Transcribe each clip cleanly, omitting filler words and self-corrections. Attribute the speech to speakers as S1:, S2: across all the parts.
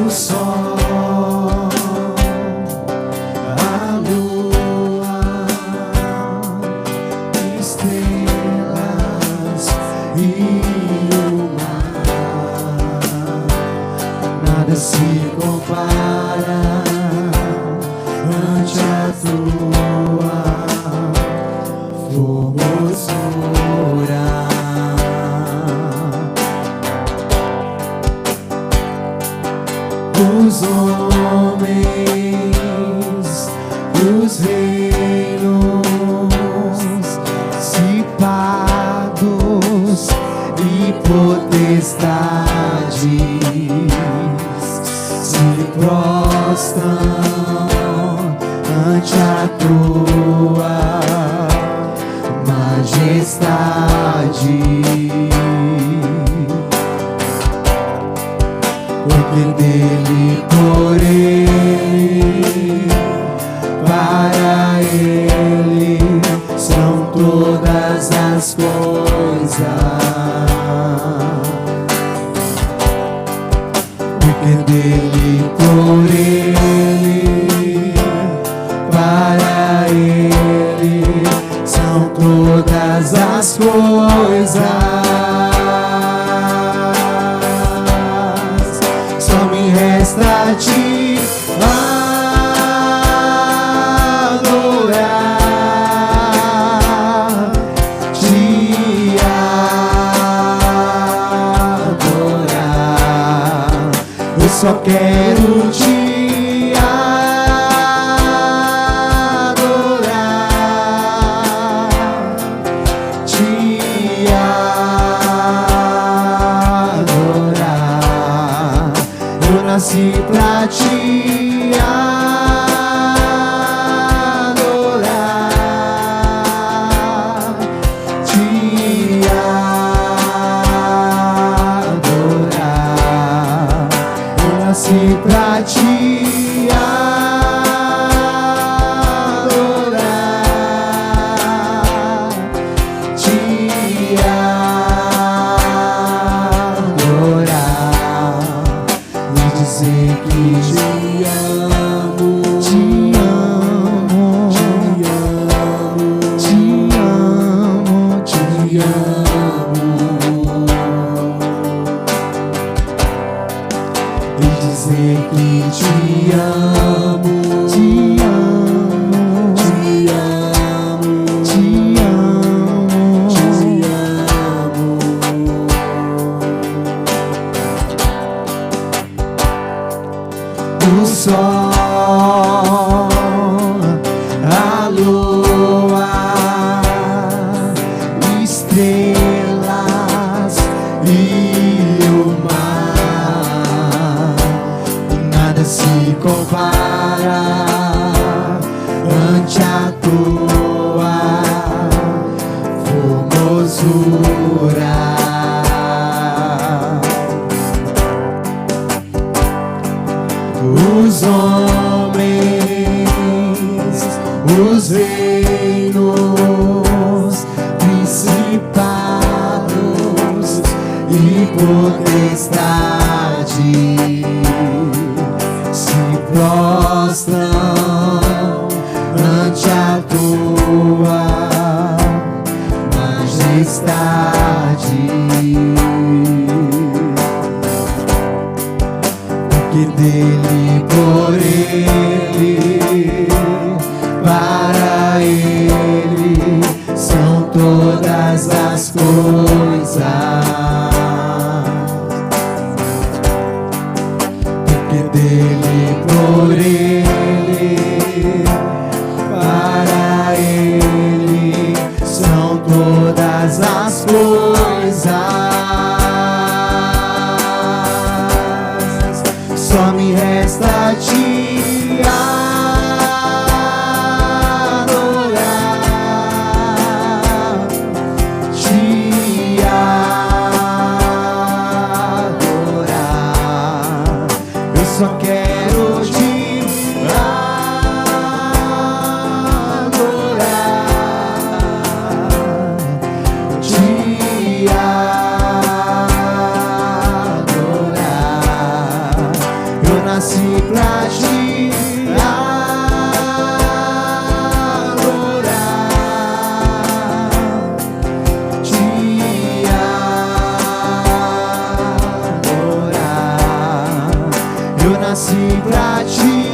S1: o sol, a lua, estrelas e o mar, nada se compara ante a tua formosura. Os homens, os reinos, principados e potestades se prostram ante a tua majestade. Porque dele, por ele, para ele são todas as coisas. Porque dele, por ele, para ele são todas as coisas. Resta a ti adorar, te adorar. Eu só quero te adorar, te adorar. Eu nasci pra te adorar, te adorar. Eu nasci pra te adorar, te adorar. E dizer que te amo, te amo, te amo, te amo, e dizer que te amo, te amo, te amo, te amo, te amo. O sol, a lua, estrelas e o mar, nada se compara ante a tua formosura. Os homens, os reinos, principados e potestades se prostram ante a tua majestade. Porque dele, por ele, para ele são todas as coisas. Porque dele, por ele, para ele são todas as coisas. Só me resta te adorar, te adorar. Eu só quero te adorar, te adorar. Eu nasci pra te adorar, te adorar. Eu nasci pra te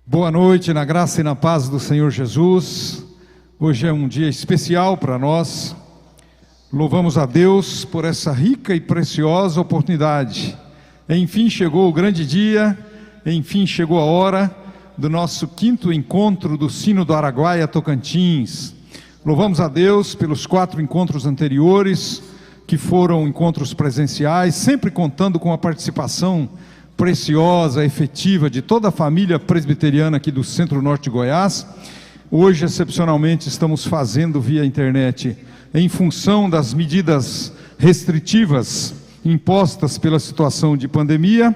S2: Boa noite, na graça e na paz do Senhor Jesus. Hoje é um dia especial para nós. Louvamos a Deus por essa rica e preciosa oportunidade. Enfim chegou o grande dia, enfim chegou a hora do nosso 5º encontro do Sino do Araguaia Tocantins. Louvamos a Deus pelos 4 encontros anteriores, que foram encontros presenciais, sempre contando com a participação preciosa, efetiva de toda a família presbiteriana aqui do Centro-Norte de Goiás. Hoje, excepcionalmente, estamos fazendo via internet em função das medidas restritivas impostas pela situação de pandemia.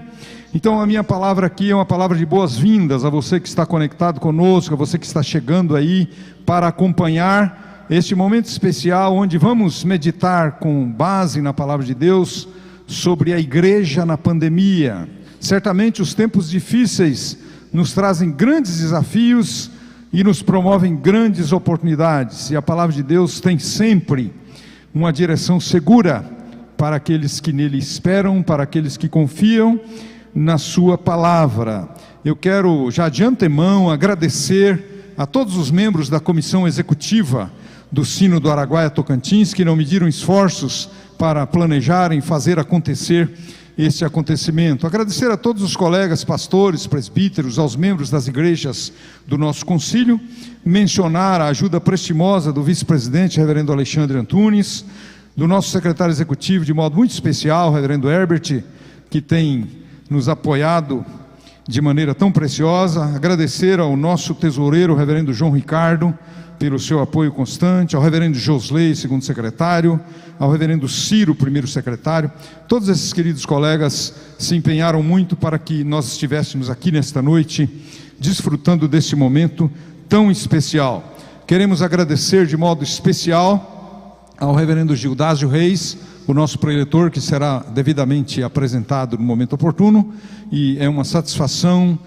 S2: Então, a minha palavra aqui é uma palavra de boas-vindas a você que está conectado conosco, a você que está chegando aí para acompanhar este momento especial, onde vamos meditar com base na palavra de Deus sobre a igreja na pandemia. Certamente os tempos difíceis nos trazem grandes desafios e nos promovem grandes oportunidades. E a palavra de Deus tem sempre uma direção segura para aqueles que nele esperam, para aqueles que confiam na sua palavra. Eu quero já de antemão agradecer a todos os membros da comissão executiva do Sino do Araguaia Tocantins, que não mediram esforços para planejarem, fazer acontecer este acontecimento. Agradecer a todos os colegas, pastores, presbíteros, aos membros das igrejas do nosso concílio, mencionar a ajuda prestimosa do vice-presidente, reverendo Alexandre Antunes, do nosso secretário executivo, de modo muito especial, reverendo Herbert, que tem nos apoiado de maneira tão preciosa. Agradecer ao nosso tesoureiro, reverendo João Ricardo, pelo seu apoio constante, ao reverendo Josley, segundo secretário, ao reverendo Ciro, primeiro secretário. Todos esses queridos colegas se empenharam muito para que nós estivéssemos aqui nesta noite, desfrutando desse momento tão especial. Queremos agradecer de modo especial ao reverendo Gildásio Reis, o nosso preletor, que será devidamente apresentado no momento oportuno, e é uma satisfação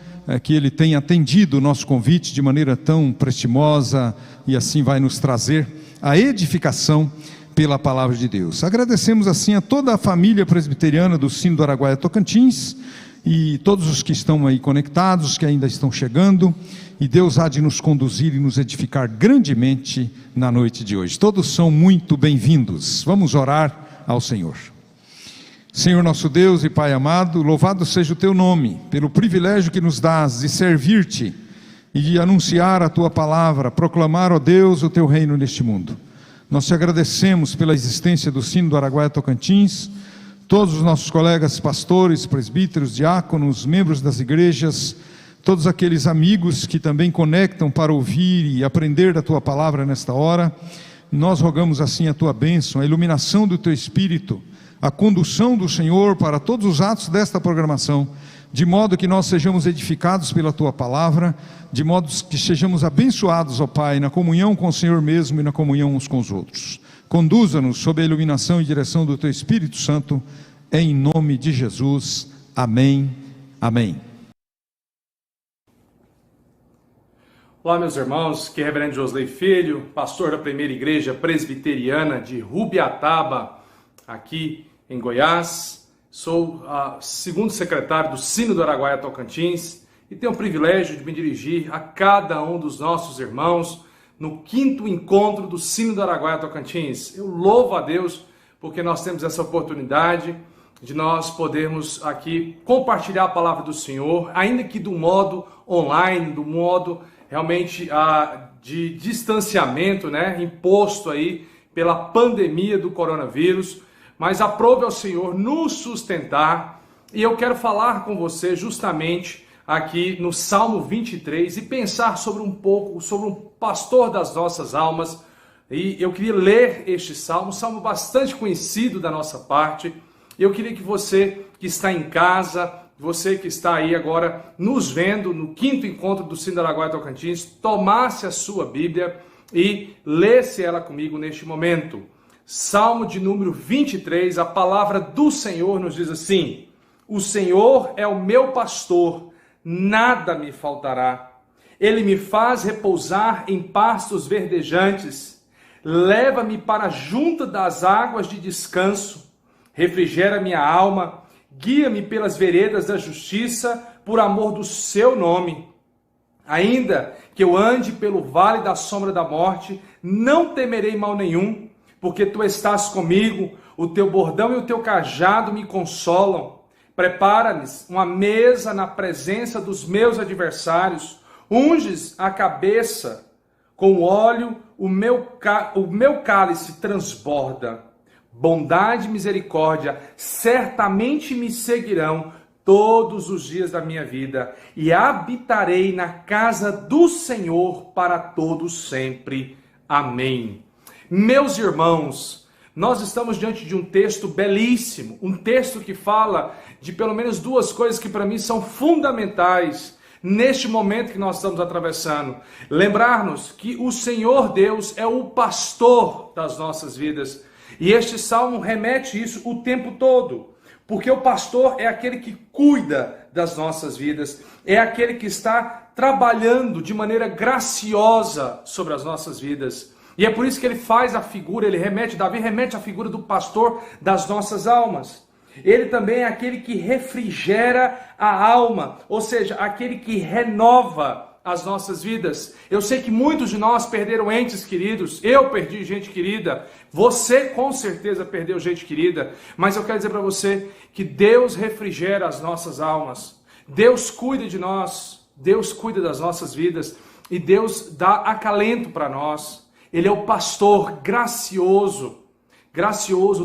S2: que ele tenha atendido o nosso convite de maneira tão prestimosa, e assim vai nos trazer a edificação pela palavra de Deus. Agradecemos assim a toda a família presbiteriana do Sino do Araguaia Tocantins, e todos os que estão aí conectados, que ainda estão chegando, e Deus há de nos conduzir e nos edificar grandemente na noite de hoje. Todos são muito bem-vindos. Vamos orar ao Senhor. Senhor nosso Deus e Pai amado, louvado seja o Teu nome, pelo privilégio que nos dás de servir-Te e de anunciar a Tua palavra, proclamar, ó Deus, o Teu reino neste mundo. Nós Te agradecemos pela existência do Sino do Araguaia Tocantins, todos os nossos colegas pastores, presbíteros, diáconos, membros das igrejas, todos aqueles amigos que também conectam para ouvir e aprender da Tua palavra nesta hora. Nós rogamos assim a Tua bênção, a iluminação do Teu Espírito, a condução do Senhor para todos os atos desta programação, de modo que nós sejamos edificados pela Tua palavra, de modo que sejamos abençoados, ó Pai, na comunhão com o Senhor mesmo e na comunhão uns com os outros. Conduza-nos sob a iluminação e direção do Teu Espírito Santo, em nome de Jesus. Amém. Amém.
S3: Olá, meus irmãos, que é reverendo Josley Filho, pastor da Primeira Igreja Presbiteriana de Rubiataba, aqui em Goiás. Sou segundo secretário do Sino do Araguaia Tocantins e tenho o privilégio de me dirigir a cada um dos nossos irmãos no 5º encontro do Sino do Araguaia Tocantins. Eu louvo a Deus porque nós temos essa oportunidade de nós podermos aqui compartilhar a palavra do Senhor, ainda que do modo online, do modo realmente de distanciamento, né, imposto aí pela pandemia do coronavírus, mas aprove ao Senhor nos sustentar. E eu quero falar com você justamente aqui no Salmo 23 e pensar sobre um pouco, sobre um pastor das nossas almas. E eu queria ler este salmo, um salmo bastante conhecido da nossa parte. Eu queria que você que está em casa, você que está aí agora nos vendo no 5º encontro do Sino Araguaia Tocantins, tomasse a sua Bíblia e lesse ela comigo neste momento. Salmo de número 23, a palavra do Senhor nos diz assim: o Senhor é o meu pastor, nada me faltará. Ele me faz repousar em pastos verdejantes, leva-me para junto das águas de descanso. Refrigera minha alma, guia-me pelas veredas da justiça, por amor do seu nome. Ainda que eu ande pelo vale da sombra da morte, não temerei mal nenhum, porque tu estás comigo, o teu bordão e o teu cajado me consolam. Prepara-me uma mesa na presença dos meus adversários, unges a cabeça com óleo, o meu cálice transborda. Bondade e misericórdia certamente me seguirão todos os dias da minha vida, e habitarei na casa do Senhor para todos sempre. Amém. Meus irmãos, nós estamos diante de um texto belíssimo, um texto que fala de pelo menos duas coisas que para mim são fundamentais neste momento que nós estamos atravessando. Lembrar-nos que o Senhor Deus é o pastor das nossas vidas. E este salmo remete isso o tempo todo, porque o pastor é aquele que cuida das nossas vidas, é aquele que está trabalhando de maneira graciosa sobre as nossas vidas. E é por isso que ele faz a figura, Davi remete a figura do pastor das nossas almas. Ele também é aquele que refrigera a alma, ou seja, aquele que renova as nossas vidas. Eu sei que muitos de nós perderam entes queridos, eu perdi gente querida, você com certeza perdeu gente querida, mas eu quero dizer para você que Deus refrigera as nossas almas, Deus cuida de nós, Deus cuida das nossas vidas e Deus dá acalento para nós. Ele é o pastor gracioso,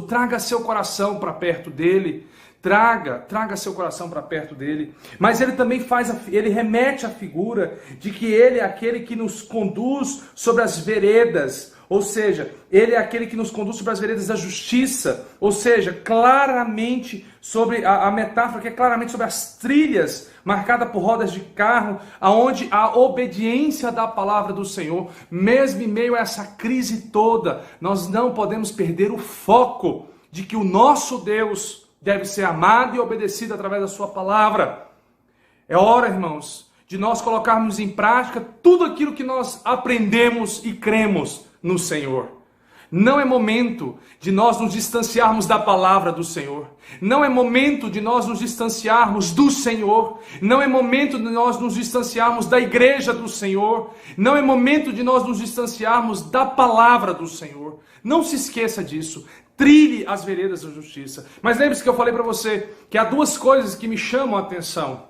S3: traga seu coração para perto dele, traga seu coração para perto dele. Mas ele também ele remete à figura de que ele é aquele que nos conduz sobre as veredas, ou seja, ele é aquele que nos conduz sobre as veredas da justiça, ou seja, claramente sobre a metáfora que é claramente sobre as trilhas marcada por rodas de carro, aonde a obediência da palavra do Senhor, mesmo em meio a essa crise toda, nós não podemos perder o foco de que o nosso Deus deve ser amado e obedecido através da sua palavra. É hora, irmãos, de nós colocarmos em prática tudo aquilo que nós aprendemos e cremos no Senhor. Não é momento de nós nos distanciarmos da palavra do Senhor. Não é momento de nós nos distanciarmos do Senhor. Não é momento de nós nos distanciarmos da igreja do Senhor. Não é momento de nós nos distanciarmos da palavra do Senhor. Não se esqueça disso. Trilhe as veredas da justiça. Mas lembre-se que eu falei para você que há duas coisas que me chamam a atenção.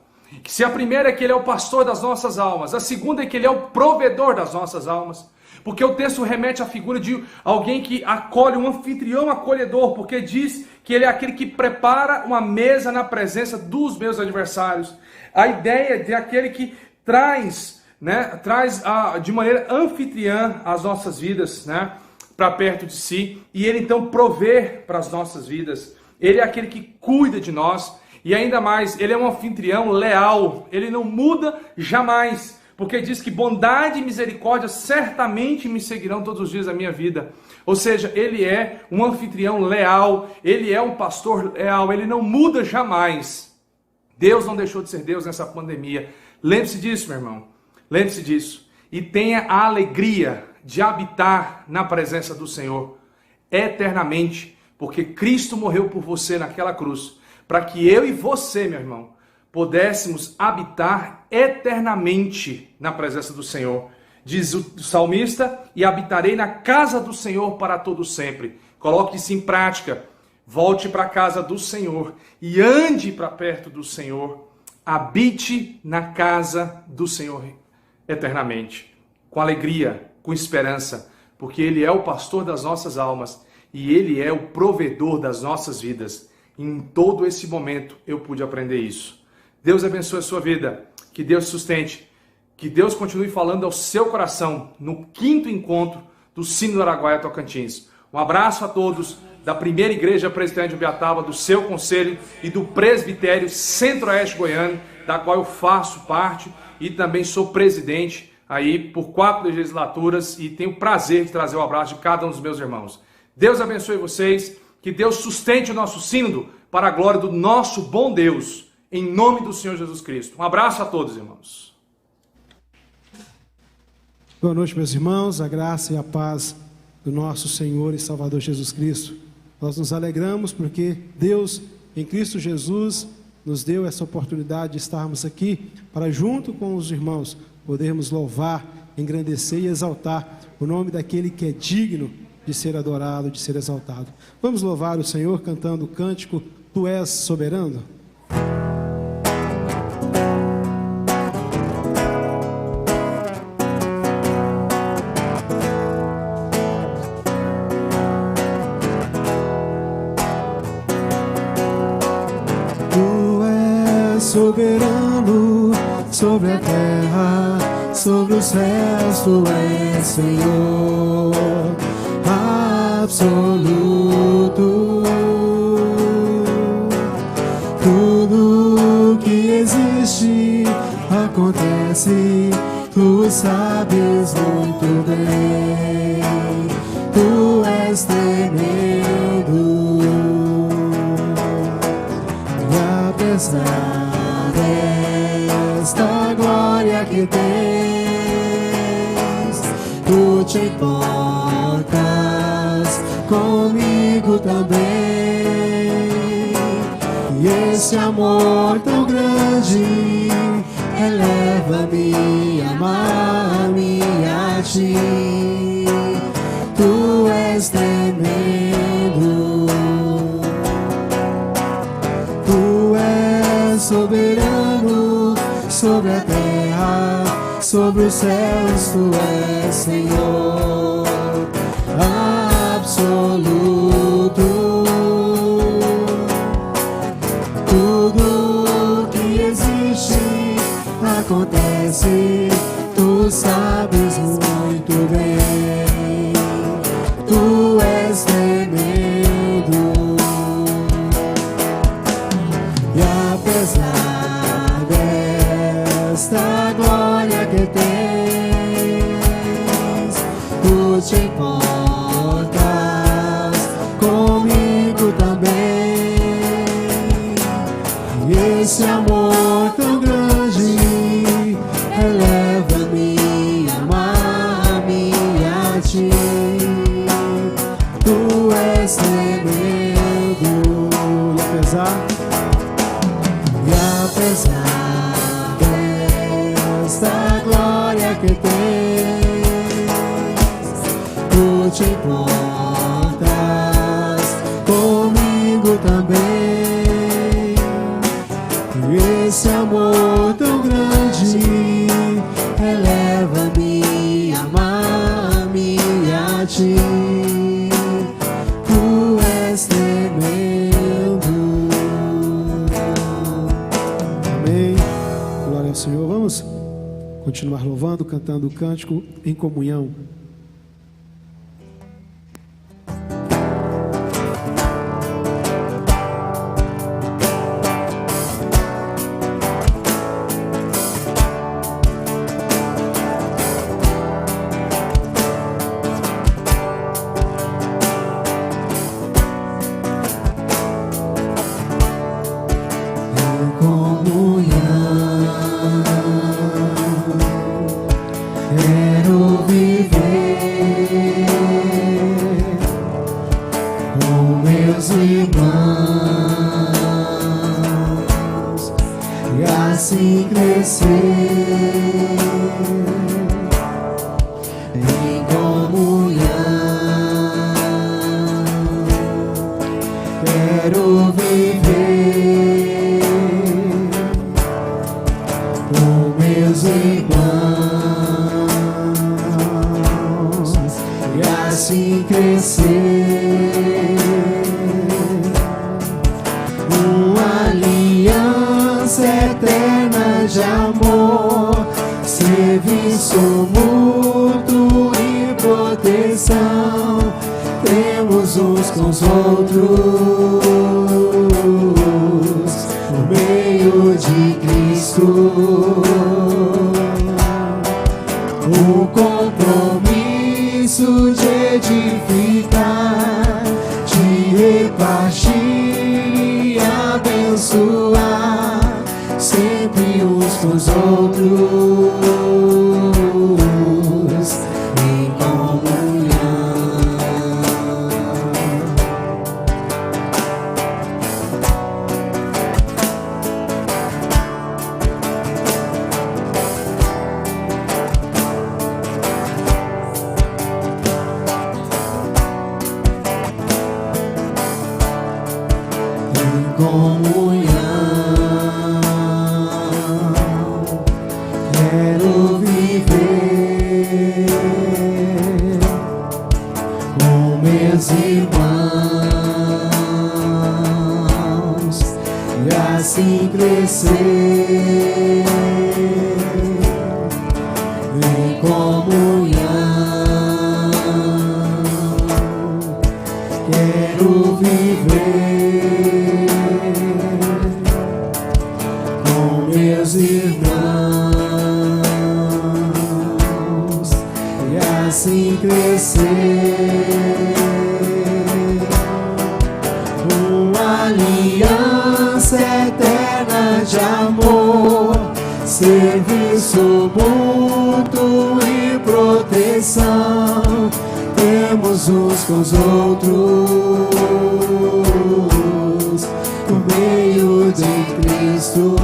S3: Que se a primeira é que ele é o pastor das nossas almas, a segunda é que ele é o provedor das nossas almas. Porque o texto remete à figura de alguém que acolhe, um anfitrião acolhedor, porque diz que ele é aquele que prepara uma mesa na presença dos meus adversários. A ideia de aquele que traz de maneira anfitriã as nossas vidas, para perto de si, e ele então prover para as nossas vidas. Ele é aquele que cuida de nós, e ainda mais, ele é um anfitrião leal, ele não muda jamais, porque diz que bondade e misericórdia certamente me seguirão todos os dias da minha vida. Ou seja, ele é um anfitrião leal, ele é um pastor leal, ele não muda jamais. Deus não deixou de ser Deus nessa pandemia. Lembre-se disso, meu irmão, lembre-se disso, e tenha a alegria de habitar na presença do Senhor eternamente, porque Cristo morreu por você naquela cruz, para que eu e você, meu irmão, pudéssemos habitar eternamente na presença do Senhor. Diz o salmista: e habitarei na casa do Senhor para todo sempre. Coloque isso em prática. Volte para a casa do Senhor e ande para perto do Senhor. Habite na casa do Senhor eternamente, com alegria, com esperança, porque Ele é o pastor das nossas almas e Ele é o provedor das nossas vidas. Em todo esse momento eu pude aprender isso. Deus abençoe a sua vida, que Deus sustente, que Deus continue falando ao seu coração no 5º encontro do Sino do Araguaia Tocantins. Um abraço a todos da Primeira Igreja Presbiteriana de Ubiataba, do seu conselho e do Presbitério Centro-Oeste Goiano, da qual eu faço parte e também sou presidente aí por 4 legislaturas e tenho o prazer de trazer o abraço de cada um dos meus irmãos. Deus abençoe vocês, que Deus sustente o nosso sínodo para a glória do nosso bom Deus, em nome do Senhor Jesus Cristo. Um abraço a todos, irmãos.
S4: Boa noite, meus irmãos, a graça e a paz do nosso Senhor e Salvador Jesus Cristo. Nós nos alegramos porque Deus, em Cristo Jesus, nos deu essa oportunidade de estarmos aqui para, junto com os irmãos, podermos louvar, engrandecer e exaltar o nome daquele que é digno de ser adorado, de ser exaltado. Vamos louvar o Senhor cantando o cântico Tu és soberano.
S1: Soberano sobre a terra, sobre os céus, tu és Senhor absoluto. Tudo que existe acontece, tu sabes muito bem. Tu és tremendo, e apesar esta glória que tens, tu te importas comigo também. E esse amor tão grande eleva-me, amar-me a ti. Tu és tremendo, tu és soberano sobre a terra, sobre os céus, tu és Senhor absoluto. Tudo que existe acontece, tu sabes muito bem. Tu és tremendo, e apesar desta glória que tens, tu te importas comigo também. E esse amor tão grande eleva-me, amar-me a ti. Tu és tremendo, e apesar desta glória que tens, tu te importas comigo também. E esse amor tão grande eleva-me, amar-me a ti. Tu és tremendo. Amém. Glória ao Senhor. Vamos continuar louvando, cantando o cântico em comunhão. Quero viver com meus irmãos e assim crescer
S5: uma aliança eterna de amor, serviço mútuo e proteção, temos uns com os outros, no meio de Cristo. O compromisso de edificar, de repartir e abençoar, sempre uns com os outros, em comunhão. Quero viver com meus irmãos e assim crescer em comunhão. Quero viver com meus irmãos e assim crescer, uma aliança eterna de amor, serviço mútuo e proteção, temos uns com os outros, no meio de Cristo.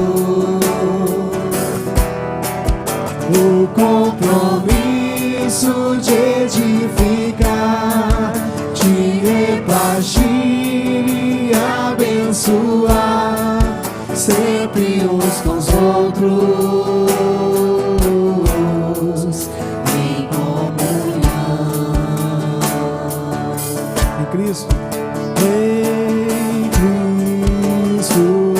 S5: O compromisso de edificar, de repartir e abençoar, sempre uns com os outros, em comunhão.
S4: Em Cristo.
S5: Em Cristo,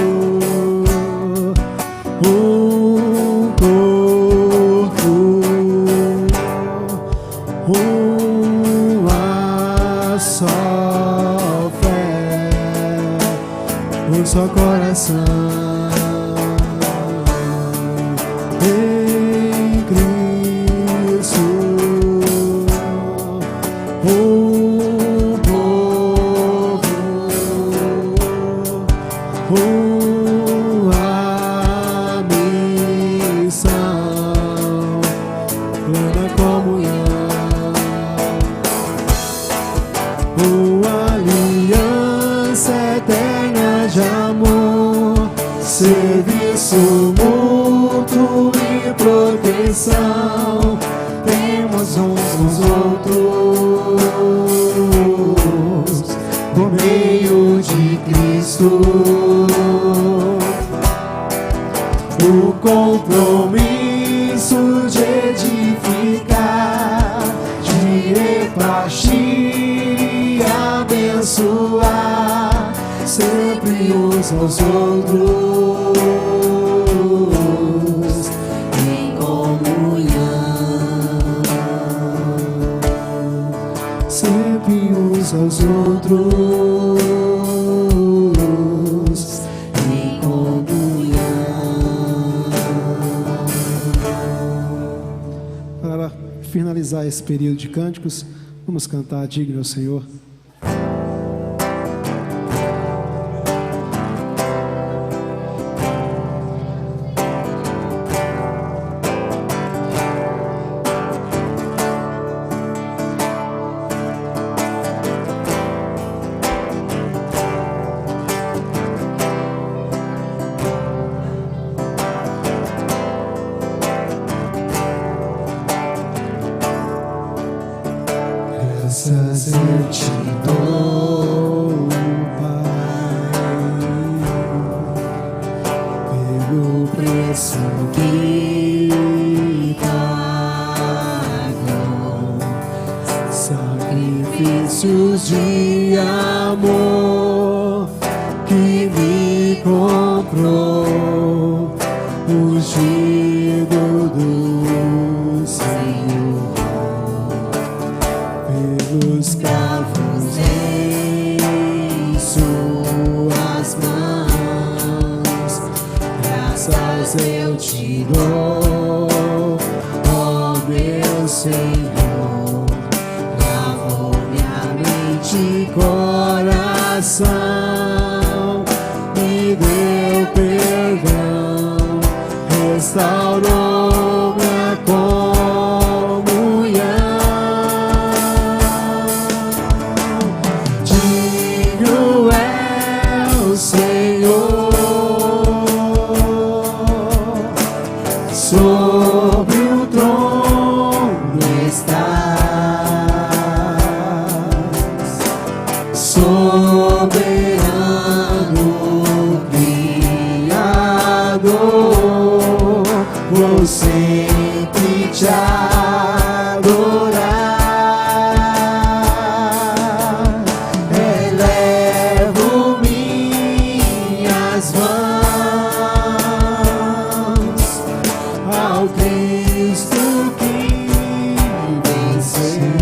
S5: um corpo, uma só fé, um só coração. Em Cristo, um povo, uma missão, plena comunhão, uma aliança eterna de amor, serviço mútuo e proteção, temos uns com os outros, por meio de Cristo. O compromisso de edificar, de repartir e abençoar, sempre uns com os outros, em comunhão, sempre uns aos outros, em comunhão.
S4: Para finalizar esse período de cânticos, vamos cantar Digno ao Senhor.
S5: Graças eu te laços de amor que me comprou, ungido do Senhor, pelos cravos em suas mãos, graças eu te dou, ó meu Senhor, lavou minha mente e coração, me deu perdão, restaurou minha comunhão. Digno é o Senhor, sobre o trono estás, soberano Criador, vou sempre te adorar. Elevo minhas mãos ao Cristo que venceu,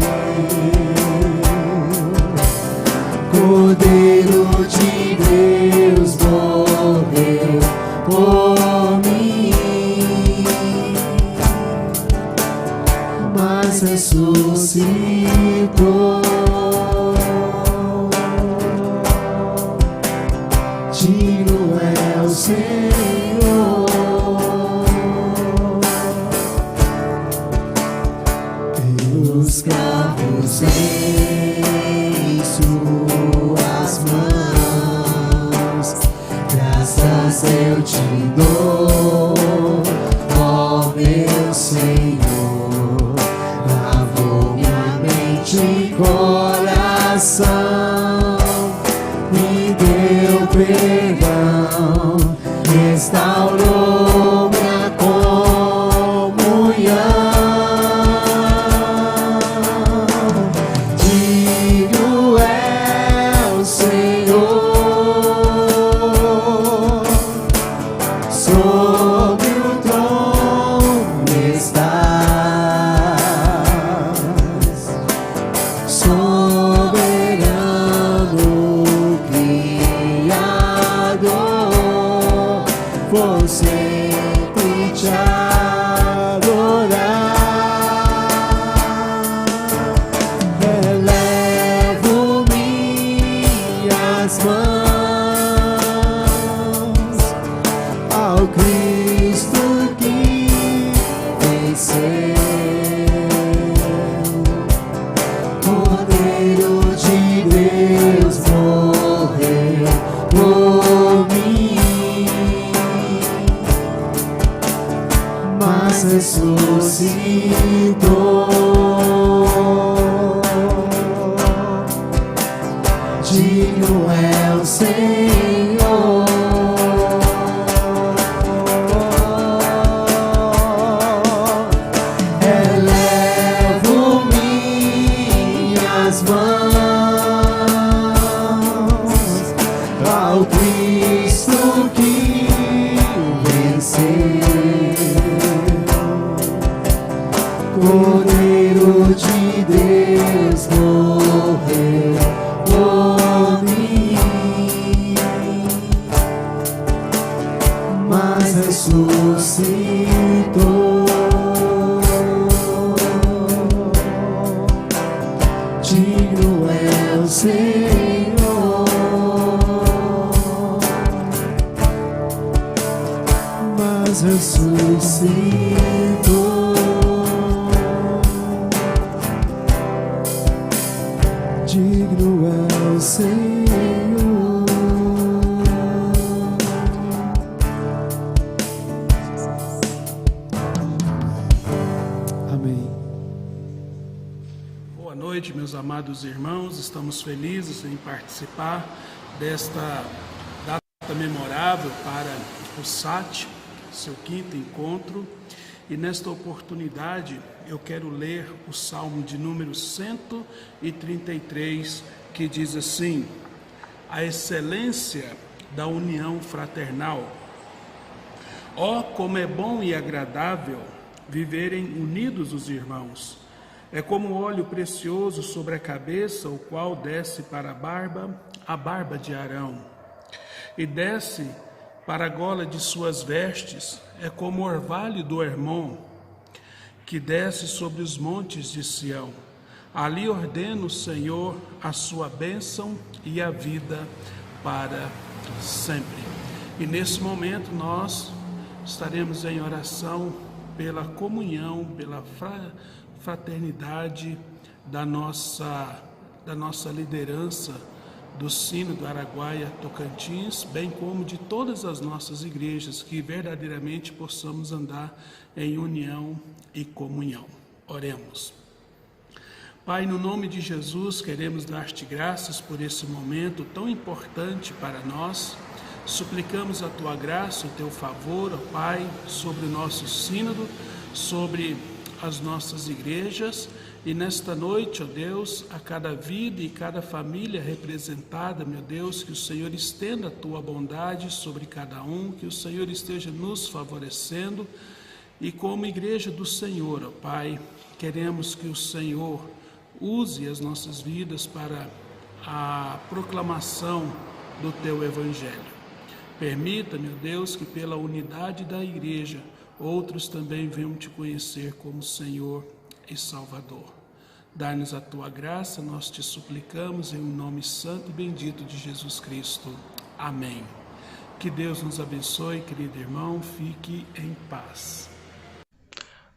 S5: Cordeiro de Deus morreu por mim, mas ressuscitou. Digno é o Senhor, pelos cravos em suas mãos, graças eu te dou, ó meu Senhor, lavou minha mente e coração, me deu perdão, restaurou minha comunhão. Digno é o Senhor, sobre o trono estás, soberano Criador, vou sempre te adorar. Elevo minhas mãos ao Cristo que venceu, Cordeiro de Deus morreu por mim, mas ressuscitou. Digno é o Senhor, elevo minhas mãos ao Cristo que venceu, Cordeiro de Deus morreu por mim, mas ressuscitou. Digno é o Senhor, mas ressuscitou. Digno é o Senhor.
S1: Amém.
S6: Boa noite, meus amados irmãos. Estamos felizes em participar desta data memorável para o SAT, seu quinto encontro. E nesta oportunidade eu quero ler o Salmo de número 133 que diz assim: a excelência da união fraternal. Ó, como é bom e agradável viverem unidos os irmãos. É como óleo precioso sobre a cabeça, o qual desce para a barba de Arão, e desce para a gola de suas vestes. É como o orvalho do Hermon, que desce sobre os montes de Sião. Ali ordena o Senhor a sua bênção e a vida para sempre. E nesse momento nós estaremos em oração pela comunhão, pela fraternidade da nossa liderança do Sínodo Araguaia Tocantins, bem como de todas as nossas igrejas, que verdadeiramente possamos andar em união e comunhão. Oremos. Pai, no nome de Jesus, queremos dar-te graças por esse momento tão importante para nós. Suplicamos a tua graça, o teu favor, ó Pai, sobre o nosso sínodo, sobre as nossas igrejas, e nesta noite, ó Deus, a cada vida e cada família representada, meu Deus, que o Senhor estenda a tua bondade sobre cada um, que o Senhor esteja nos favorecendo, e como igreja do Senhor, ó Pai, queremos que o Senhor use as nossas vidas para a proclamação do teu evangelho. Permita, meu Deus, que pela unidade da igreja, outros também venham te conhecer como Senhor e Salvador. Dá-nos a tua graça, nós te suplicamos em nome santo e bendito de Jesus Cristo. Amém. Que Deus nos abençoe, querido irmão, fique em paz.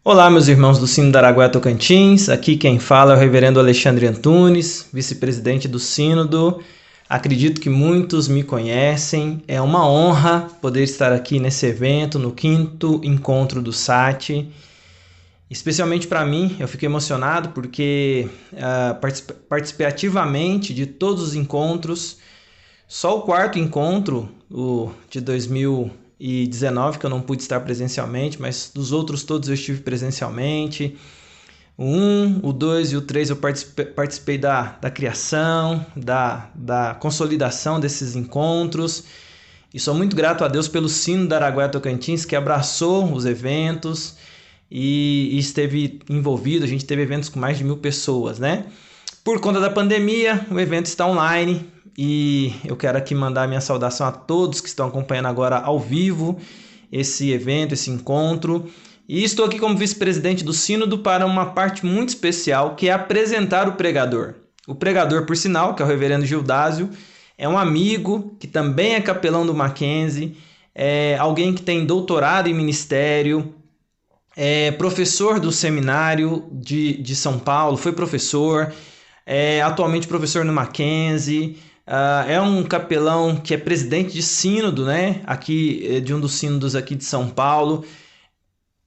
S7: Olá, meus irmãos do Sínodo Araguaia Tocantins, aqui quem fala é o reverendo Alexandre Antunes, vice-presidente do Sínodo. Acredito que muitos me conhecem, é uma honra poder estar aqui nesse evento, no 5º encontro do SAT. Especialmente para mim, eu fico emocionado porque participei ativamente de todos os encontros. Só o 4º encontro, o de 2019, que eu não pude estar presencialmente, mas dos outros todos eu estive presencialmente. O 1, o 2 e o 3 eu participei da criação, da consolidação desses encontros. E sou muito grato a Deus pelo Sínodo da Araguaia Tocantins, que abraçou os eventos e esteve envolvido. A gente teve eventos com mais de 1000 pessoas, né? Por conta da pandemia, o evento está online e eu quero aqui mandar minha saudação a todos que estão acompanhando agora ao vivo esse evento, esse encontro. E estou aqui como vice-presidente do Sínodo para uma parte muito especial, que é apresentar o pregador. O pregador, por sinal, que é o reverendo Gildásio, é um amigo que também é capelão do Mackenzie, é alguém que tem doutorado em ministério, é professor do seminário de São Paulo, foi professor, é atualmente professor no Mackenzie, é um capelão que é presidente de sínodo, né? Aqui, de um dos sínodos aqui de São Paulo.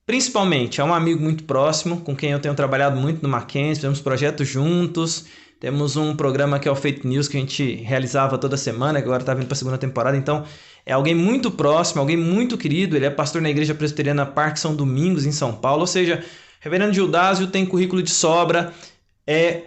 S7: Principalmente, é um amigo muito próximo, com quem eu tenho trabalhado muito no Mackenzie, fizemos projetos juntos, temos um programa que é o Fake News, que a gente realizava toda semana, que agora está vindo para a 2ª temporada, então é alguém muito próximo, alguém muito querido. Ele é pastor na Igreja Presbiteriana Parque São Domingos, em São Paulo, ou seja, reverendo Gildásio tem currículo de sobra, é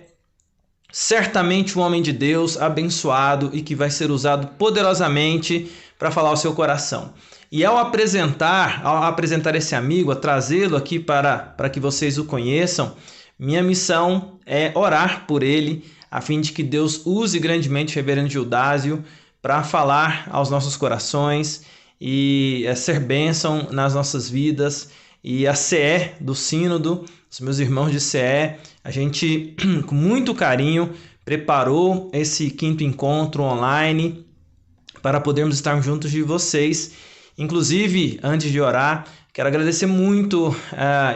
S7: certamente um homem de Deus, abençoado e que vai ser usado poderosamente para falar ao seu coração. E ao apresentar esse amigo, a trazê-lo aqui para que vocês o conheçam, minha missão é orar por ele, a fim de que Deus use grandemente o reverendo Gildásio para falar aos nossos corações e ser bênção nas nossas vidas. E a CE do Sínodo, os meus irmãos de CE, a gente com muito carinho preparou esse 5º encontro online para podermos estar juntos de vocês. Inclusive, antes de orar, quero agradecer muito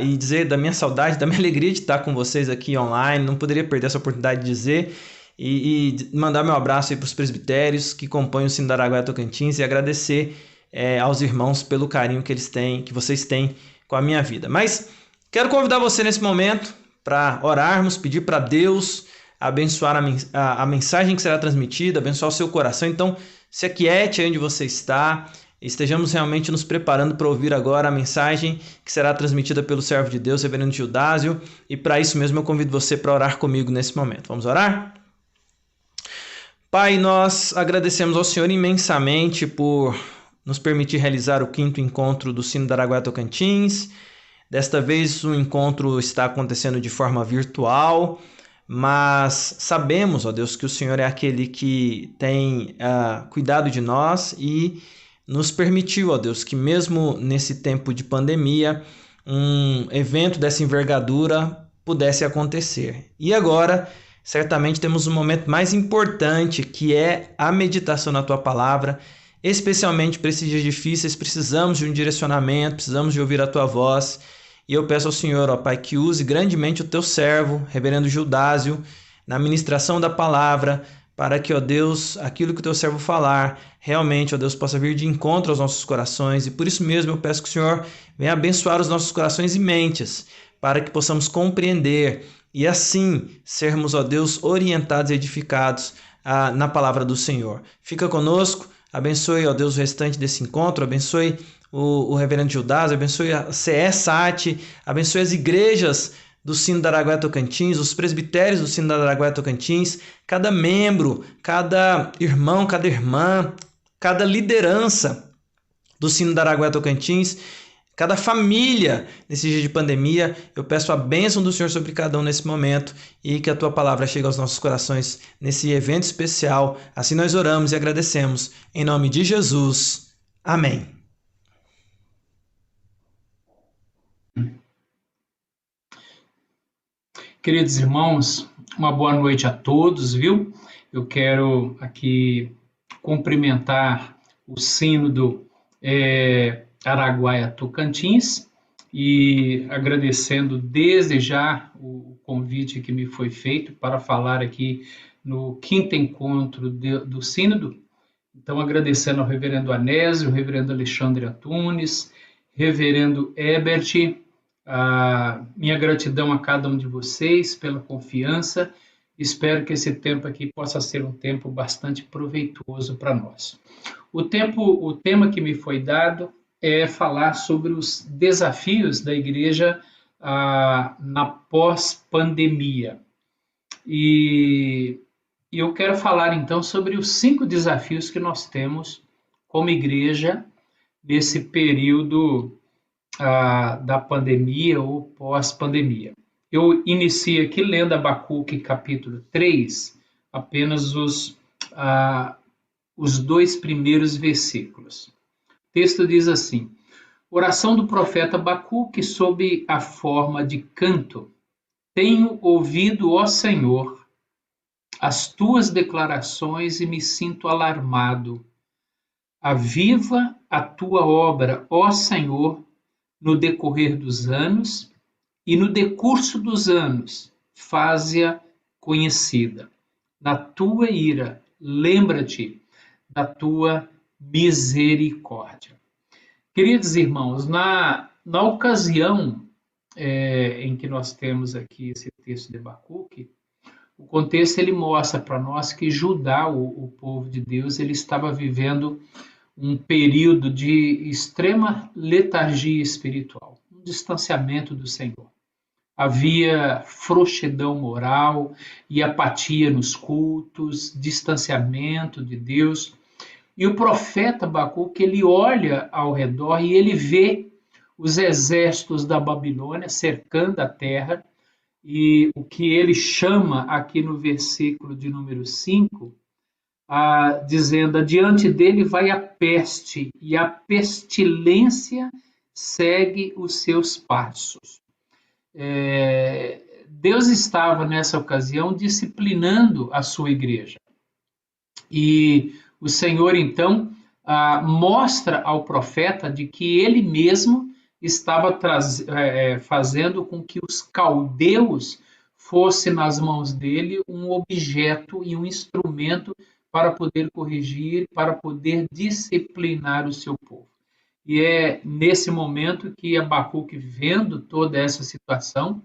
S7: e dizer da minha saudade, da minha alegria de estar com vocês aqui online. Não poderia perder essa oportunidade de dizer e mandar meu abraço aí para os presbitérios que compõem o Sínodo da Araguaia Tocantins e agradecer aos irmãos pelo carinho que vocês têm com a minha vida. Mas quero convidar você nesse momento para orarmos, pedir para Deus abençoar a mensagem que será transmitida, abençoar o seu coração. Então, se aquiete aí onde você está. Estejamos realmente nos preparando para ouvir agora a mensagem que será transmitida pelo servo de Deus, reverendo Gildásio, e para isso mesmo eu convido você para orar comigo nesse momento. Vamos orar? Pai, nós agradecemos ao Senhor imensamente por nos permitir realizar o 5º encontro do Sino da Araguaia Tocantins. Desta vez o encontro está acontecendo de forma virtual, mas sabemos, ó Deus, que o Senhor é aquele que tem cuidado de nós e nos permitiu, ó Deus, que mesmo nesse tempo de pandemia, um evento dessa envergadura pudesse acontecer. E agora, certamente temos um momento mais importante, que é a meditação na Tua Palavra. Especialmente para esses dias difíceis, precisamos de um direcionamento, precisamos de ouvir a Tua voz. E eu peço ao Senhor, ó Pai, que use grandemente o Teu servo, reverendo Gildásio, na ministração da palavra, para que, ó Deus, aquilo que o Teu servo falar, realmente, ó Deus, possa vir de encontro aos nossos corações. E por isso mesmo eu peço que o Senhor venha abençoar os nossos corações e mentes, para que possamos compreender e assim sermos, ó Deus, orientados e edificados na palavra do Senhor. Fica conosco, abençoe, ó Deus, o restante desse encontro, abençoe o reverendo Gildásio, abençoe a CE SAT, abençoe as igrejas do Sino da Araguaia Tocantins, os presbitérios do Sino da Araguaia Tocantins, cada membro, cada irmão, cada irmã, cada liderança do Sino da Araguaia Tocantins, cada família nesse dia de pandemia. Eu peço a bênção do Senhor sobre cada um nesse momento e que a Tua palavra chegue aos nossos corações nesse evento especial. Assim nós oramos e agradecemos. Em nome de Jesus. Amém.
S8: Queridos irmãos, uma boa noite a todos, viu? Eu quero aqui cumprimentar o Sínodo Araguaia Tocantins e agradecendo desde já o convite que me foi feito para falar aqui no 5º encontro do Sínodo. Então, agradecendo ao reverendo Anésio, reverendo Alexandre Antunes, reverendo Ebert, minha gratidão a cada um de vocês pela confiança. Espero que esse tempo aqui possa ser um tempo bastante proveitoso para nós. O tema que me foi dado é falar sobre os desafios da igreja na pós-pandemia. E eu quero falar então sobre os 5 desafios que nós temos como igreja nesse período da pandemia ou pós-pandemia. Eu inicio aqui lendo Abacuque capítulo 3, apenas os 2 primeiros versículos. O texto diz assim: oração do profeta Abacuque sob a forma de canto. Tenho ouvido, ó Senhor, as tuas declarações e me sinto alarmado. Aviva a tua obra, ó Senhor, no decorrer dos anos, e no decurso dos anos, faze-a conhecida. Na tua ira, lembra-te da tua misericórdia. Queridos irmãos, na ocasião em que nós temos aqui esse texto de Abacuque, o contexto ele mostra para nós que Judá, o povo de Deus, ele estava vivendo um período de extrema letargia espiritual, um distanciamento do Senhor. Havia frouxidão moral e apatia nos cultos, distanciamento de Deus. E o profeta Abacuque, ele olha ao redor e ele vê os exércitos da Babilônia cercando a terra, e o que ele chama aqui no versículo de número 5, dizendo: adiante dele vai a peste, e a pestilência segue os seus passos. Deus estava nessa ocasião disciplinando a sua igreja. E o Senhor então mostra ao profeta de que ele mesmo estava fazendo com que os caldeus fossem nas mãos dele um objeto e um instrumento para poder corrigir, para poder disciplinar o seu povo. E é nesse momento que Abacuque, vendo toda essa situação,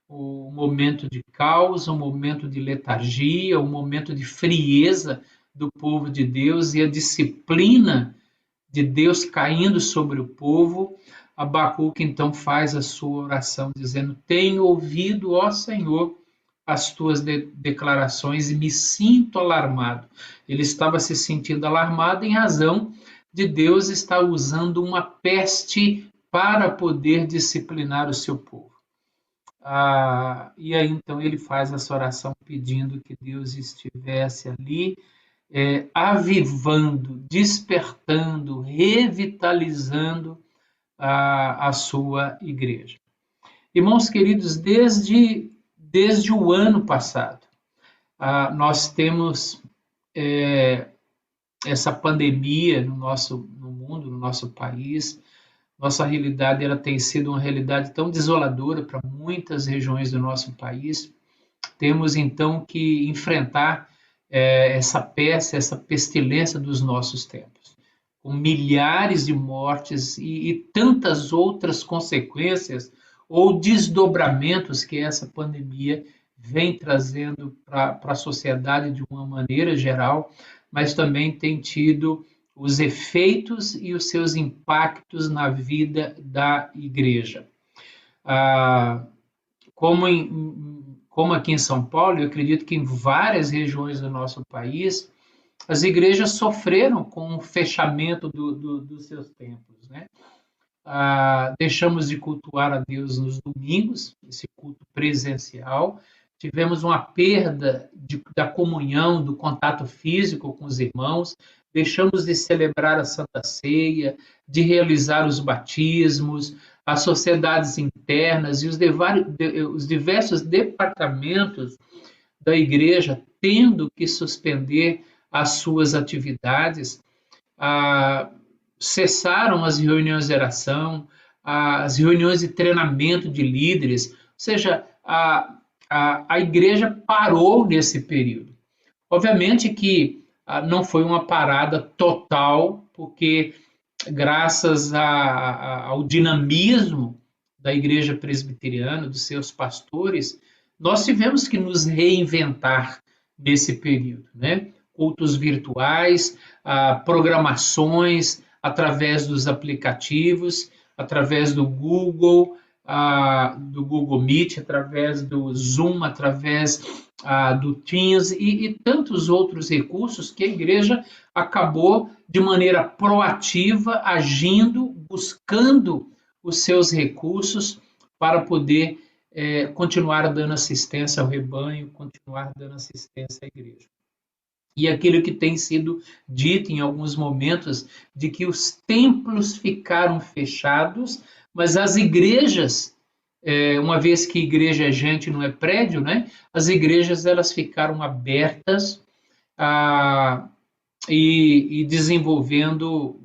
S8: o momento de caos, o momento de letargia, o momento de frieza do povo de Deus e a disciplina de Deus caindo sobre o povo, Abacuque então faz a sua oração dizendo: tenho ouvido, ó Senhor, as tuas declarações e me sinto alarmado. Ele estava se sentindo alarmado em razão de Deus estar usando uma peste para poder disciplinar o seu povo. E aí então ele faz essa oração pedindo que Deus estivesse ali, avivando, despertando, revitalizando a sua igreja. Irmãos queridos, desde o ano passado, nós temos essa pandemia no mundo, no nosso país. Nossa realidade ela tem sido uma realidade tão desoladora para muitas regiões do nosso país. Temos então que enfrentar essa peste, essa pestilência dos nossos tempos, com milhares de mortes e tantas outras consequências ou desdobramentos que essa pandemia vem trazendo para a sociedade de uma maneira geral, mas também tem tido os efeitos e os seus impactos na vida da igreja. Como aqui em São Paulo, eu acredito que em várias regiões do nosso país, as igrejas sofreram com o fechamento dos seus templos, né? Deixamos de cultuar a Deus nos domingos, esse culto presencial. Tivemos uma perda da comunhão, do contato físico com os irmãos. Deixamos de celebrar a Santa Ceia, de realizar os batismos, as sociedades internas e os diversos departamentos da igreja tendo que suspender as suas atividades. Cessaram as reuniões de oração, as reuniões de treinamento de líderes, ou seja, a igreja parou nesse período. Obviamente que não foi uma parada total, porque graças ao dinamismo da igreja presbiteriana, dos seus pastores, nós tivemos que nos reinventar nesse período, né? Cultos virtuais, programações através dos aplicativos, através do Google Meet, através do Zoom, através do Teams e tantos outros recursos que a igreja acabou de maneira proativa, agindo, buscando os seus recursos para poder continuar dando assistência ao rebanho, continuar dando assistência à igreja. E aquilo que tem sido dito em alguns momentos, de que os templos ficaram fechados, mas as igrejas, uma vez que igreja é gente, não é prédio, né? As igrejas elas ficaram abertas e desenvolvendo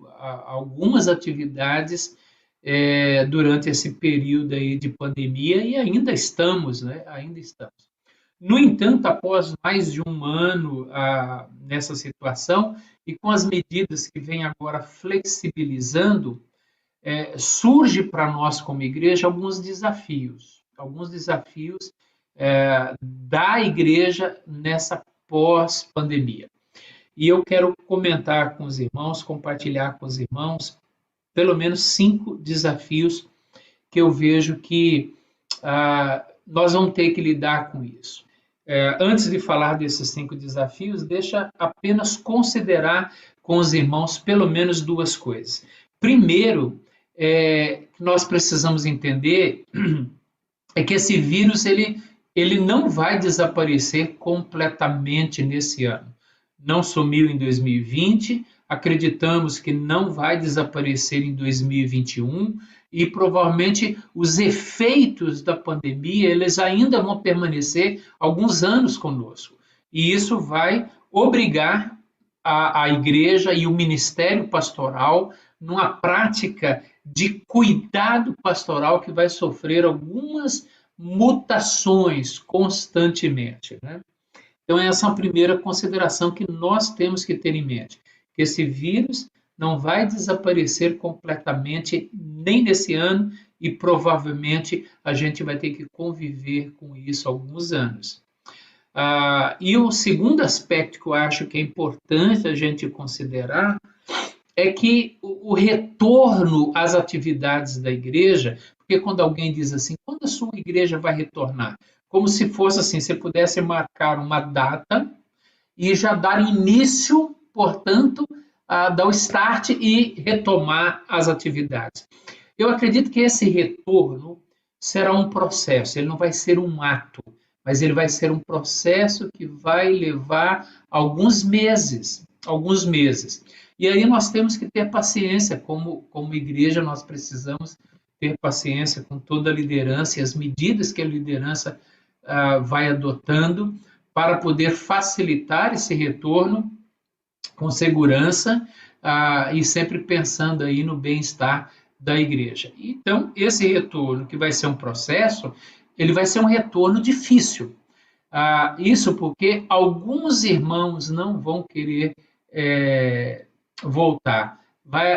S8: algumas atividades durante esse período aí de pandemia e ainda estamos, né? Ainda estamos. No entanto, após mais de um ano nessa situação e com as medidas que vem agora flexibilizando, surge para nós como igreja alguns desafios da igreja nessa pós-pandemia. E eu quero comentar com os irmãos, compartilhar com os irmãos, pelo menos 5 desafios que eu vejo que nós vamos ter que lidar com isso. Antes de falar desses 5 desafios, deixa apenas considerar com os irmãos pelo menos 2 coisas. Primeiro, nós precisamos entender que esse vírus ele não vai desaparecer completamente nesse ano. Não sumiu em 2020, acreditamos que não vai desaparecer em 2021 e provavelmente os efeitos da pandemia eles ainda vão permanecer alguns anos conosco. E isso vai obrigar a igreja e o ministério pastoral numa prática de cuidado pastoral que vai sofrer algumas mutações constantemente, né? Então, essa é a primeira consideração que nós temos que ter em mente, que esse vírus não vai desaparecer completamente nem nesse ano e provavelmente a gente vai ter que conviver com isso alguns anos. E o segundo aspecto que eu acho que é importante a gente considerar é que o retorno às atividades da igreja, porque quando alguém diz assim, quando a sua igreja vai retornar? como se fosse assim, você pudesse marcar uma data e já dar início, portanto, a dar o start e retomar as atividades. Eu acredito que esse retorno será um processo, ele não vai ser um ato, mas ele vai ser um processo que vai levar alguns meses, alguns meses. E aí nós temos que ter paciência, como igreja nós precisamos ter paciência com toda a liderança e as medidas que a liderança vai adotando para poder facilitar esse retorno com segurança e sempre pensando aí no bem-estar da igreja. Então, esse retorno, que vai ser um processo, ele vai ser um retorno difícil. Isso porque alguns irmãos não vão querer voltar,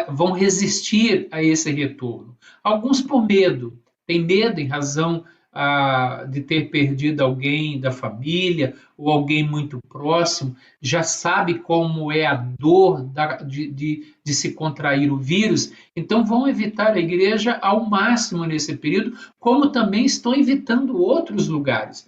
S8: vão resistir a esse retorno. Alguns por medo, tem medo em razão de ter perdido alguém da família ou alguém muito próximo, já sabe como é a dor de se contrair o vírus, então vão evitar a igreja ao máximo nesse período, como também estão evitando outros lugares.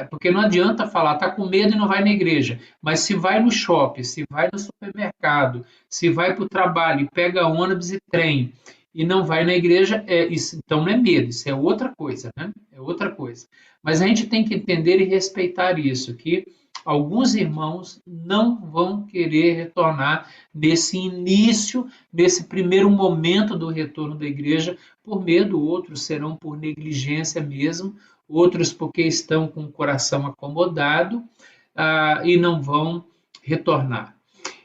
S8: Porque não adianta falar, está com medo e não vai na igreja, mas se vai no shopping, se vai no supermercado, se vai para o trabalho e pega ônibus e trem, e não vai na igreja, isso, então não é medo, isso é outra coisa, né? É outra coisa. Mas a gente tem que entender e respeitar isso, que alguns irmãos não vão querer retornar nesse início, nesse primeiro momento do retorno da igreja, por medo, outros serão por negligência mesmo, outros porque estão com o coração acomodado e não vão retornar.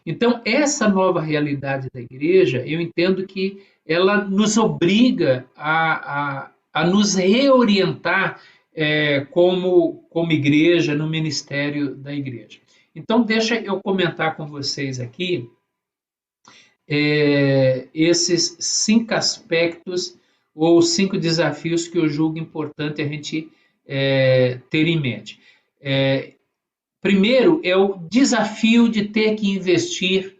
S8: Então, essa nova realidade da igreja, eu entendo que ela nos obriga a nos reorientar como igreja, no ministério da igreja. Então, deixa eu comentar com vocês aqui esses 5 aspectos ou 5 desafios que eu julgo importante a gente ter em mente. Primeiro, é o desafio de ter que investir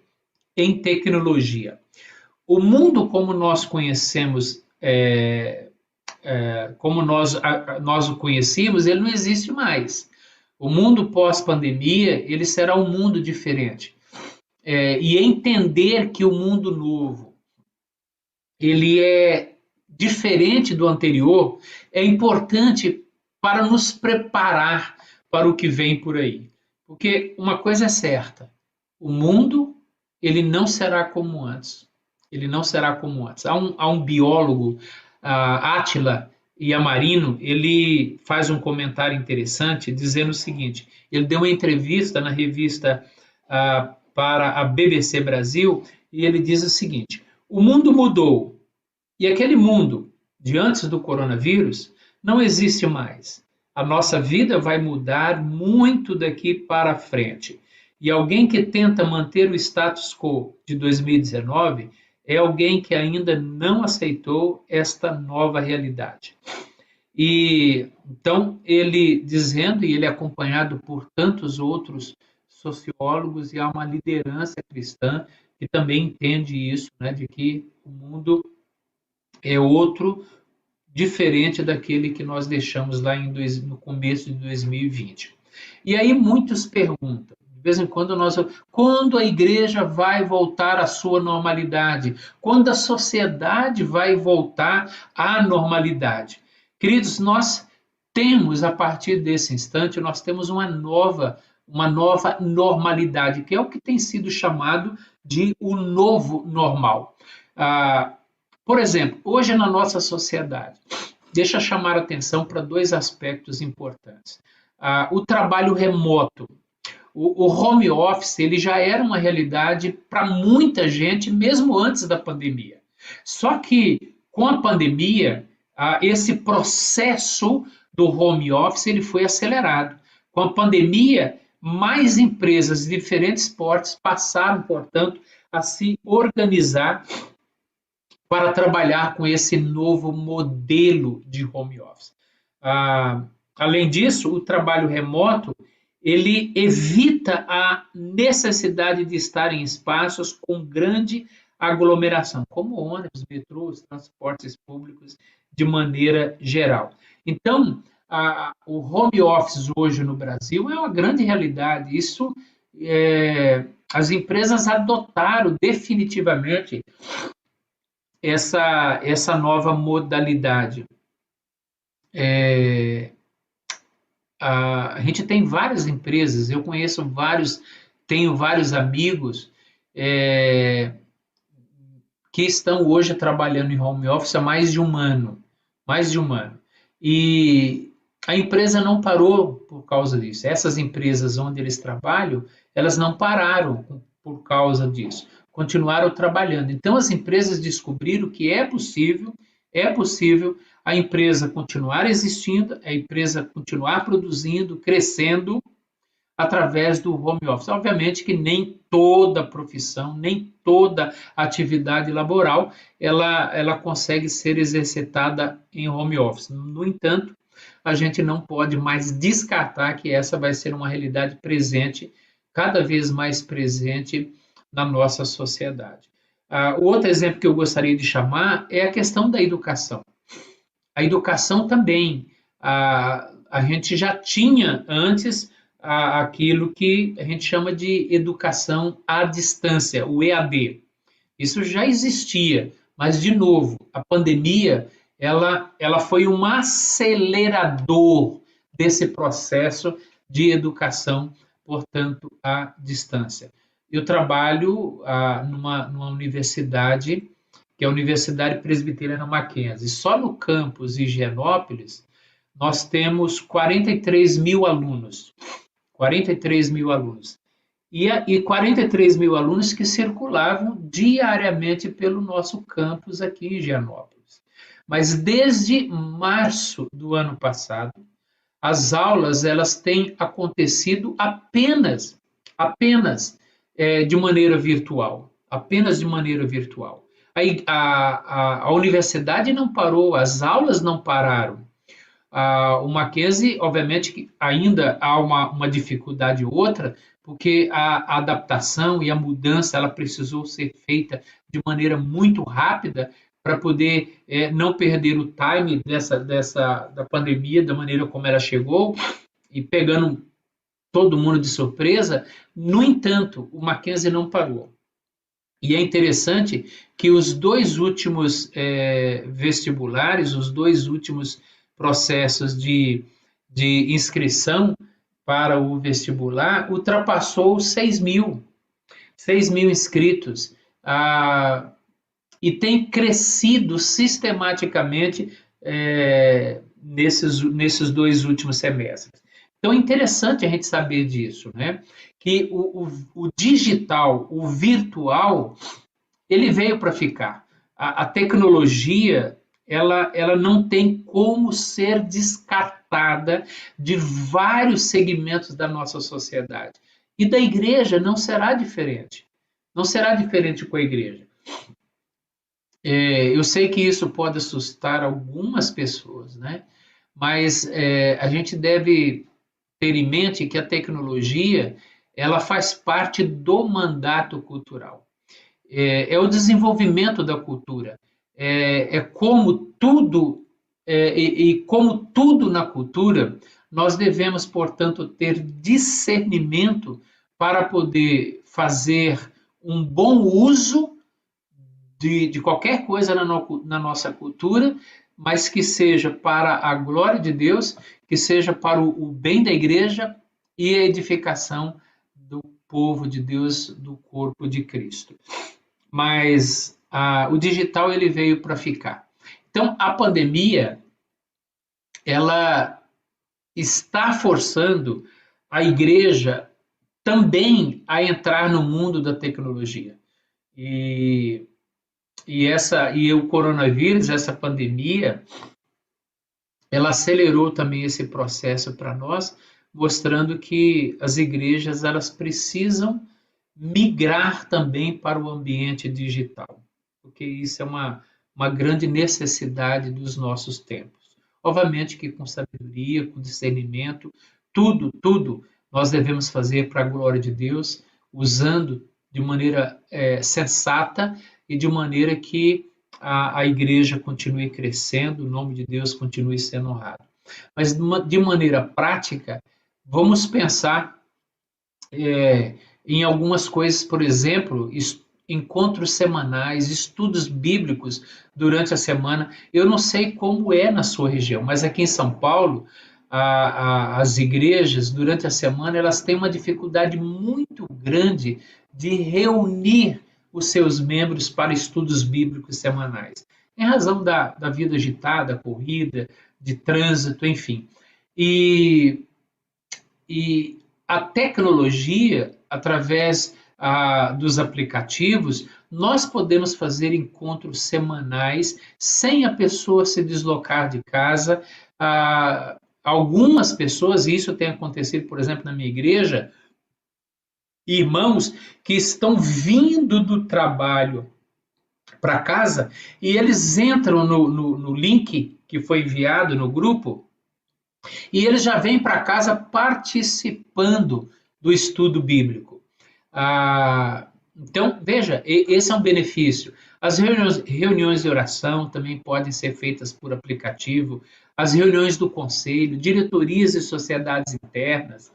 S8: em tecnologia. O mundo como nós conhecemos, como nós o conhecíamos, ele não existe mais. O mundo pós-pandemia, ele será um mundo diferente. E entender que o mundo novo, ele é diferente do anterior, é importante para nos preparar para o que vem por aí. Porque uma coisa é certa, o mundo, ele não será como antes. Ele não será como antes. Há um biólogo, Átila Yamarino, ele faz um comentário interessante dizendo o seguinte, ele deu uma entrevista na revista para a BBC Brasil e ele diz o seguinte, o mundo mudou e aquele mundo de antes do coronavírus não existe mais. A nossa vida vai mudar muito daqui para frente. E alguém que tenta manter o status quo de 2019 é alguém que ainda não aceitou esta nova realidade. E então ele dizendo, e ele é acompanhado por tantos outros sociólogos, e há uma liderança cristã que também entende isso, né, de que o mundo é outro, diferente daquele que nós deixamos lá no começo de 2020. E aí muitos perguntam, de vez em quando quando a igreja vai voltar à sua normalidade? Quando a sociedade vai voltar à normalidade? Queridos, nós temos, a partir desse instante, nós temos uma nova normalidade, que é o que tem sido chamado de o novo normal. Por exemplo, hoje na nossa sociedade, deixa eu chamar a atenção para 2 aspectos importantes. O trabalho remoto. O home office ele já era uma realidade para muita gente, mesmo antes da pandemia. Só que, com a pandemia, esse processo do home office ele foi acelerado. Com a pandemia, mais empresas de diferentes portes passaram, portanto, a se organizar para trabalhar com esse novo modelo de home office. Além disso, o trabalho remoto ele evita a necessidade de estar em espaços com grande aglomeração, como ônibus, metrôs, transportes públicos, de maneira geral. Então, o home office hoje no Brasil é uma grande realidade. Isso, as empresas adotaram definitivamente essa nova modalidade. A gente tem várias empresas, eu conheço tenho vários amigos que estão hoje trabalhando em home office há mais de um ano. E a empresa não parou por causa disso. Essas empresas onde eles trabalham, elas não pararam por causa disso. Continuaram trabalhando. Então, as empresas descobriram que é possível a empresa continuar existindo, a empresa continuar produzindo, crescendo, através do home office. Obviamente que nem toda profissão, nem toda atividade laboral, ela consegue ser exercitada em home office. No entanto, a gente não pode mais descartar que essa vai ser uma realidade presente, cada vez mais presente na nossa sociedade. O outro exemplo que eu gostaria de chamar é a questão da educação. A educação também, a gente já tinha antes aquilo que a gente chama de educação à distância, o EAD. Isso já existia, mas, de novo, a pandemia ela foi um acelerador desse processo de educação, portanto, à distância. Eu trabalho numa universidade, que é a Universidade Presbiteriana Mackenzie. Só no campus Higienópolis, nós temos 43 mil alunos. 43 mil alunos. E 43 mil alunos que circulavam diariamente pelo nosso campus aqui em Higienópolis. Mas desde março do ano passado, as aulas elas têm acontecido apenas de maneira virtual. Apenas de maneira virtual. A universidade não parou, as aulas não pararam. O Mackenzie, obviamente, que ainda há uma dificuldade ou outra, porque a adaptação e a mudança ela precisou ser feita de maneira muito rápida para poder não perder o time da pandemia, da maneira como ela chegou, e pegando todo mundo de surpresa. No entanto, o Mackenzie não parou. E é interessante que os dois últimos vestibulares, os dois últimos processos de inscrição para o vestibular ultrapassou 6 mil inscritos, e tem crescido sistematicamente nesses dois últimos semestres. Então é interessante a gente saber disso, né? Que o digital, o virtual, ele veio para ficar. A tecnologia ela não tem como ser descartada de vários segmentos da nossa sociedade. E da igreja não será diferente. Não será diferente com a igreja. Eu sei que isso pode assustar algumas pessoas, né? Mas a gente deve ter em mente que a tecnologia ela faz parte do mandato cultural. É o desenvolvimento da cultura. Como tudo, e como tudo na cultura, nós devemos, portanto, ter discernimento para poder fazer um bom uso de qualquer coisa na nossa cultura, mas que seja para a glória de Deus, que seja para o bem da igreja e a edificação do povo de Deus, do corpo de Cristo. Mas o digital ele veio para ficar. Então, a pandemia ela está forçando a igreja também a entrar no mundo da tecnologia. E o coronavírus, essa pandemia, ela acelerou também esse processo para nós, mostrando que as igrejas elas precisam migrar também para o ambiente digital, porque isso é uma grande necessidade dos nossos tempos. Obviamente que com sabedoria, com discernimento, tudo nós devemos fazer para a glória de Deus, usando de maneira sensata e de maneira que a igreja continue crescendo, o nome de Deus continue sendo honrado. Mas de maneira prática, vamos pensar em algumas coisas, por exemplo, encontros semanais, estudos bíblicos durante a semana. Eu não sei como é na sua região, mas aqui em São Paulo, as igrejas, durante a semana, elas têm uma dificuldade muito grande de reunir os seus membros para estudos bíblicos semanais, em razão da vida agitada, corrida, de trânsito, enfim. E a tecnologia, através dos aplicativos, nós podemos fazer encontros semanais sem a pessoa se deslocar de casa. Algumas pessoas, e isso tem acontecido, por exemplo, na minha igreja, irmãos que estão vindo do trabalho para casa e eles entram no link que foi enviado no grupo e eles já vêm para casa participando do estudo bíblico. Então, veja, esse é um benefício. As reuniões de oração também podem ser feitas por aplicativo, as reuniões do conselho, diretorias e sociedades internas,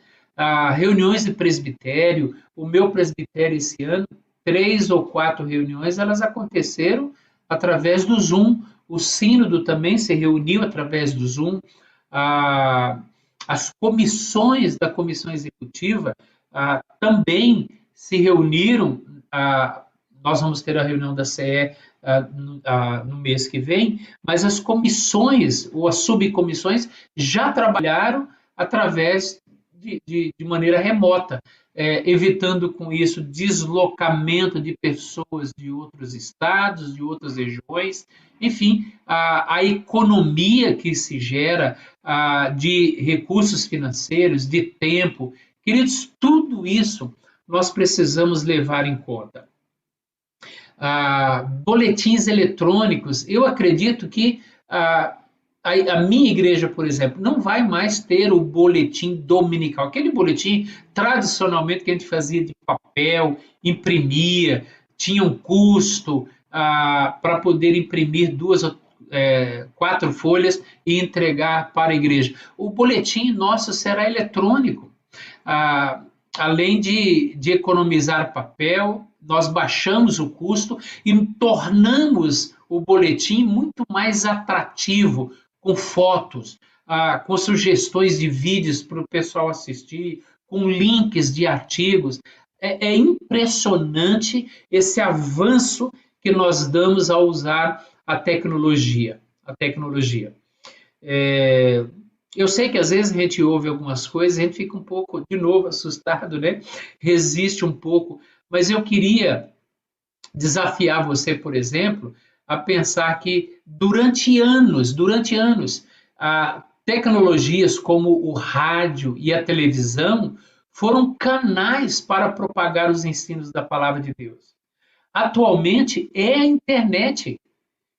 S8: reuniões de presbitério. O meu presbitério esse ano, 3 ou 4 reuniões, elas aconteceram através do Zoom. O sínodo também se reuniu através do Zoom. As comissões da comissão executiva também se reuniram. Nós vamos ter a reunião da CE no mês que vem, mas as comissões ou as subcomissões já trabalharam através de maneira remota, evitando com isso deslocamento de pessoas de outros estados, de outras regiões, enfim, a economia que se gera de recursos financeiros, de tempo. Queridos, tudo isso nós precisamos levar em conta. Boletins eletrônicos, eu acredito que a minha igreja, por exemplo, não vai mais ter o boletim dominical, aquele boletim tradicionalmente que a gente fazia de papel, imprimia, tinha um custo para poder imprimir 2 ou 4 folhas e entregar para a igreja. O boletim nosso será eletrônico. Além de economizar papel, nós baixamos o custo e tornamos o boletim muito mais atrativo, com fotos, com sugestões de vídeos para o pessoal assistir, com links de artigos. É impressionante esse avanço que nós damos ao usar a tecnologia. Eu sei que às vezes a gente ouve algumas coisas, a gente fica um pouco, de novo, assustado, né? Resiste um pouco, mas eu queria desafiar você, por exemplo, a pensar que durante anos, tecnologias como o rádio e a televisão foram canais para propagar os ensinos da palavra de Deus. Atualmente é a internet,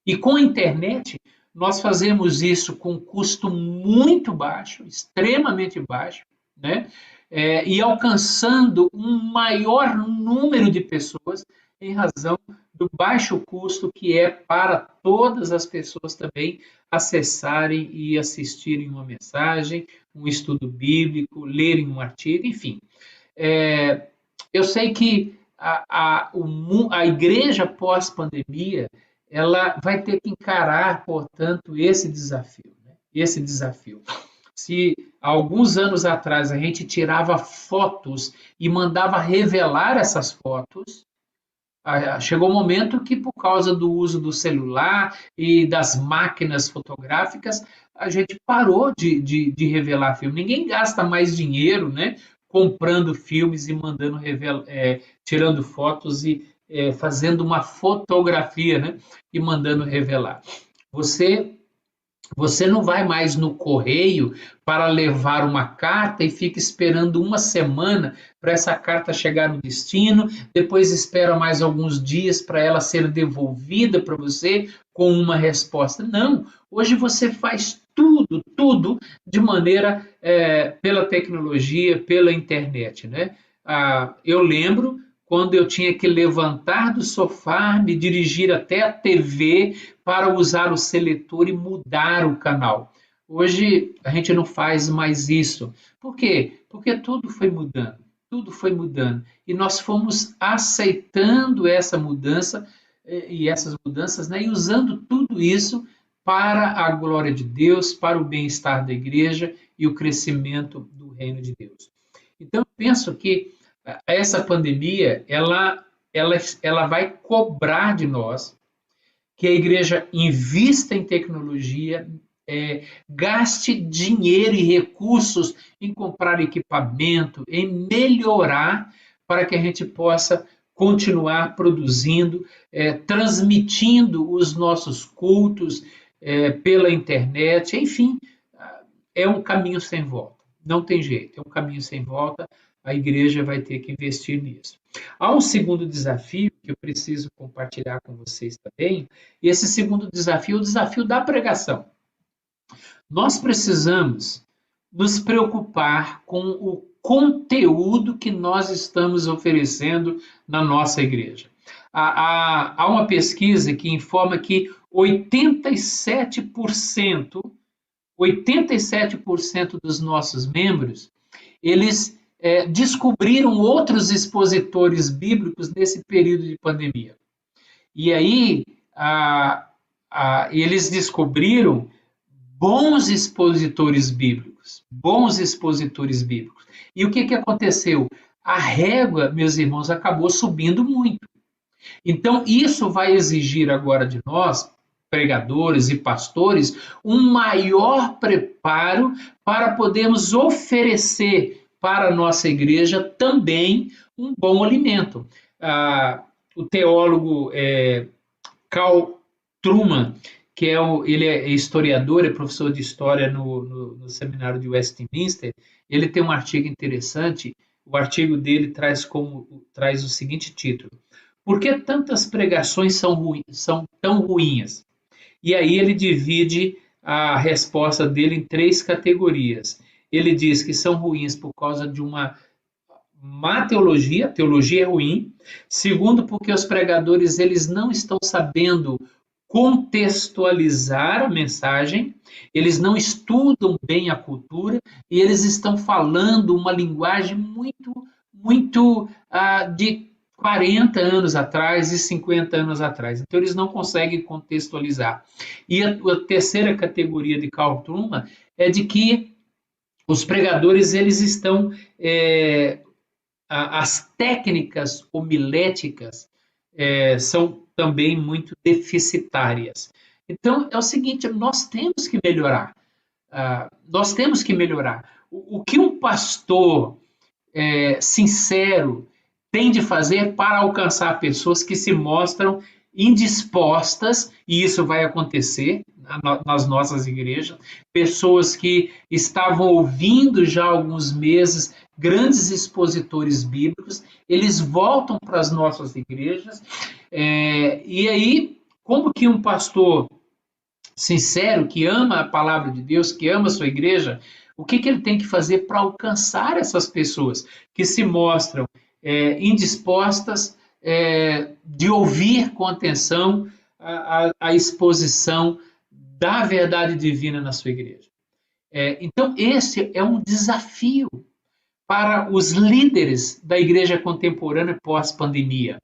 S8: e com a internet nós fazemos isso com custo muito baixo, extremamente baixo, né? E alcançando um maior número de pessoas em razão do baixo custo que é para todas as pessoas também acessarem e assistirem uma mensagem, um estudo bíblico, lerem um artigo, enfim. Eu sei que a igreja pós-pandemia ela vai ter que encarar, portanto, esse desafio, né? Esse desafio. Se alguns anos atrás a gente tirava fotos e mandava revelar essas fotos, chegou um momento que, por causa do uso do celular e das máquinas fotográficas, a gente parou de revelar filme. Ninguém gasta mais dinheiro, né, comprando filmes e mandando tirando fotos e fazendo uma fotografia, né, e mandando revelar. Você não vai mais no correio para levar uma carta e fica esperando uma semana para essa carta chegar no destino, depois espera mais alguns dias para ela ser devolvida para você com uma resposta. Não, hoje você faz tudo de maneira pela tecnologia, pela internet, né? Eu lembro quando eu tinha que levantar do sofá, me dirigir até a TV para usar o seletor e mudar o canal. Hoje a gente não faz mais isso. Por quê? Porque tudo foi mudando. Tudo foi mudando. E nós fomos aceitando essa mudança e essas mudanças, né? E usando tudo isso para a glória de Deus, para o bem-estar da igreja e o crescimento do reino de Deus. Então, eu penso que essa pandemia, ela vai cobrar de nós que a igreja invista em tecnologia, gaste dinheiro e recursos em comprar equipamento, em melhorar para que a gente possa continuar produzindo, transmitindo os nossos cultos pela internet, enfim, é um caminho sem volta. Não tem jeito, é um caminho sem volta. A igreja vai ter que investir nisso. Há um segundo desafio que eu preciso compartilhar com vocês também, e esse segundo desafio é o desafio da pregação. Nós precisamos nos preocupar com o conteúdo que nós estamos oferecendo na nossa igreja. Há uma pesquisa que informa que 87% dos nossos membros, eles descobriram outros expositores bíblicos nesse período de pandemia. E aí, eles descobriram bons expositores bíblicos. E o que aconteceu? A régua, meus irmãos, acabou subindo muito. Então, isso vai exigir agora de nós, pregadores e pastores, um maior preparo para podermos oferecer para a nossa igreja também um bom alimento. O teólogo Carl Trueman, ele é historiador, é professor de história no seminário de Westminster, ele tem um artigo interessante, o artigo dele traz o seguinte título: Por que tantas pregações são tão ruins? E aí ele divide a resposta dele em 3 categorias. Ele diz que são ruins por causa de uma má teologia, a teologia é ruim. Segundo, porque os pregadores eles não estão sabendo contextualizar a mensagem, eles não estudam bem a cultura e eles estão falando uma linguagem muito de 40 anos atrás e 50 anos atrás. Então, eles não conseguem contextualizar. E a terceira categoria de Carl Trueman é de que os pregadores eles estão... as técnicas homiléticas são também muito deficitárias. Então, é o seguinte, nós temos que melhorar. O que um pastor sincero tem de fazer para alcançar pessoas que se mostram indispostas, e isso vai acontecer nas nossas igrejas, pessoas que estavam ouvindo já há alguns meses grandes expositores bíblicos, eles voltam para as nossas igrejas, e aí, como que um pastor sincero, que ama a palavra de Deus, que ama a sua igreja, o que ele tem que fazer para alcançar essas pessoas que se mostram indispostas de ouvir com atenção a exposição da verdade divina na sua igreja? Então, esse é um desafio para os líderes da igreja contemporânea pós-pandemia.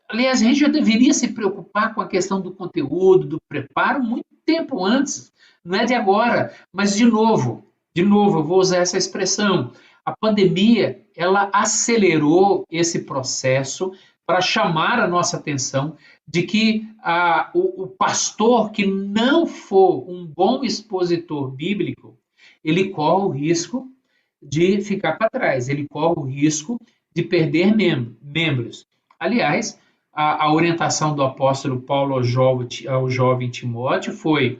S8: Aliás, a gente já deveria se preocupar com a questão do conteúdo, do preparo, muito tempo antes. Não é de agora, mas de novo, eu vou usar essa expressão. A pandemia, ela acelerou esse processo para chamar a nossa atenção de que o pastor que não for um bom expositor bíblico, ele corre o risco de ficar para trás, ele corre o risco de perder membros. Aliás, a orientação do apóstolo Paulo ao jovem Timóteo foi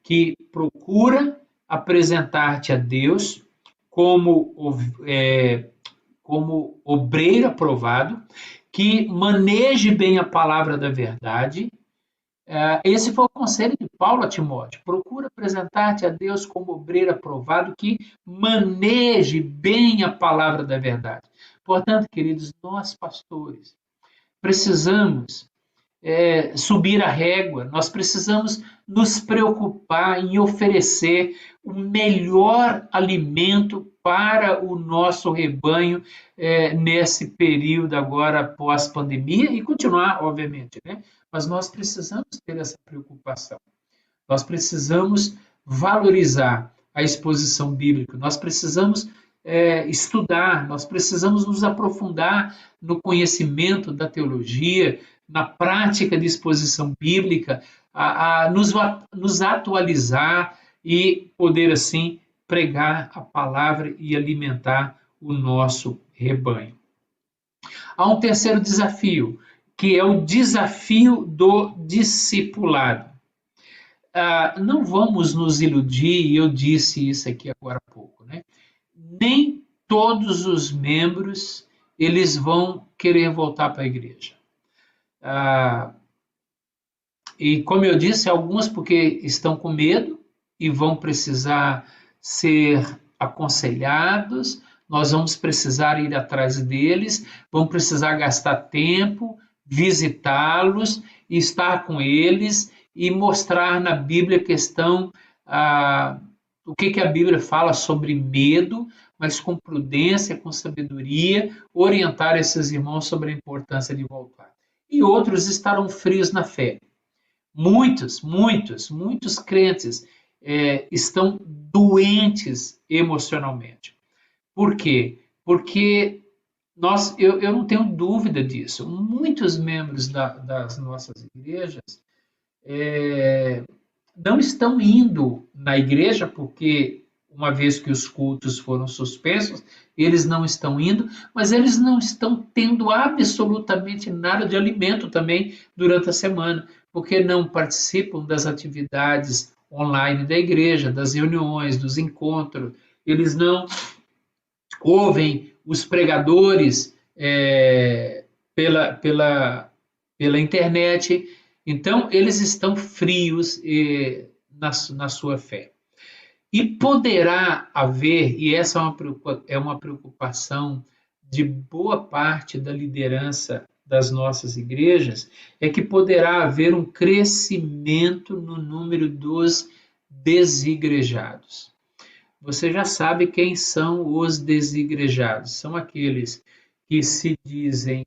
S8: que procura apresentar-te a Deus como obreiro aprovado, que maneje bem a palavra da verdade. Esse foi o conselho de Paulo a Timóteo. Procura apresentar-te a Deus como obreiro aprovado, que maneje bem a palavra da verdade. Portanto, queridos, nós pastores precisamos subir a régua, nós precisamos nos preocupar em oferecer o melhor alimento para o nosso rebanho nesse período agora pós-pandemia e continuar, obviamente, né? Mas nós precisamos ter essa preocupação. Nós precisamos valorizar a exposição bíblica, nós precisamos estudar, nós precisamos nos aprofundar no conhecimento da teologia, na prática de exposição bíblica, nos atualizar e poder, assim, pregar a palavra e alimentar o nosso rebanho. Há um terceiro desafio, que é o desafio do discipulado. Não vamos nos iludir, e eu disse isso aqui agora há pouco, né? Nem todos os membros eles vão querer voltar para a igreja. E como eu disse, alguns porque estão com medo e vão precisar ser aconselhados, nós vamos precisar ir atrás deles, vamos precisar gastar tempo, visitá-los, estar com eles e mostrar na Bíblia o que a Bíblia fala sobre medo, mas com prudência, com sabedoria, orientar esses irmãos sobre a importância de voltar. E outros estarão frios na fé. Muitos crentes estão doentes emocionalmente. Por quê? Porque eu não tenho dúvida disso. Muitos membros das nossas igrejas não estão indo na igreja porque, uma vez que os cultos foram suspensos, eles não estão indo, mas eles não estão tendo absolutamente nada de alimento também durante a semana, porque não participam das atividades online da igreja, das reuniões, dos encontros, eles não ouvem os pregadores pela internet, então eles estão frios na sua fé. E poderá haver, e essa é uma preocupação de boa parte da liderança das nossas igrejas, é que poderá haver um crescimento no número dos desigrejados. Você já sabe quem são os desigrejados. São aqueles que se dizem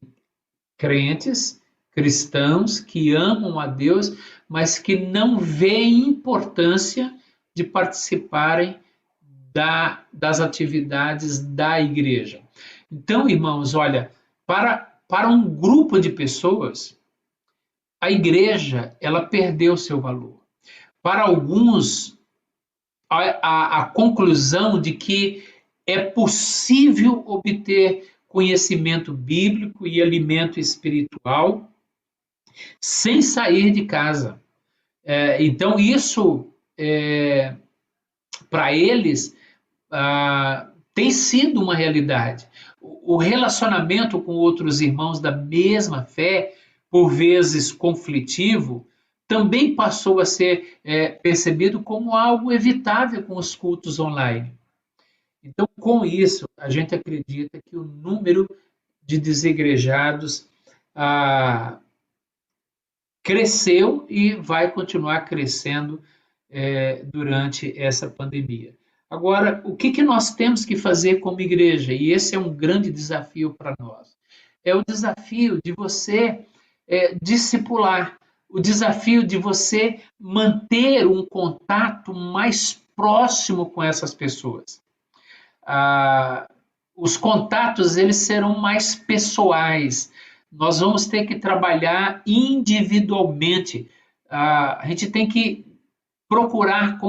S8: crentes, cristãos, que amam a Deus, mas que não veem importância de participarem das atividades da igreja. Então, irmãos, olha, para um grupo de pessoas, a igreja ela perdeu seu valor. Para alguns, a conclusão de que é possível obter conhecimento bíblico e alimento espiritual sem sair de casa. Então, isso, para eles, tem sido uma realidade. O relacionamento com outros irmãos da mesma fé, por vezes conflitivo, também passou a ser percebido como algo evitável com os cultos online. Então, com isso, a gente acredita que o número de desigrejados cresceu e vai continuar crescendo durante essa pandemia. Agora, o que nós temos que fazer como igreja? E esse é um grande desafio para nós. É o desafio de você discipular, o desafio de você manter um contato mais próximo com essas pessoas. Os contatos eles serão mais pessoais. Nós vamos ter que trabalhar individualmente. A gente tem que procurar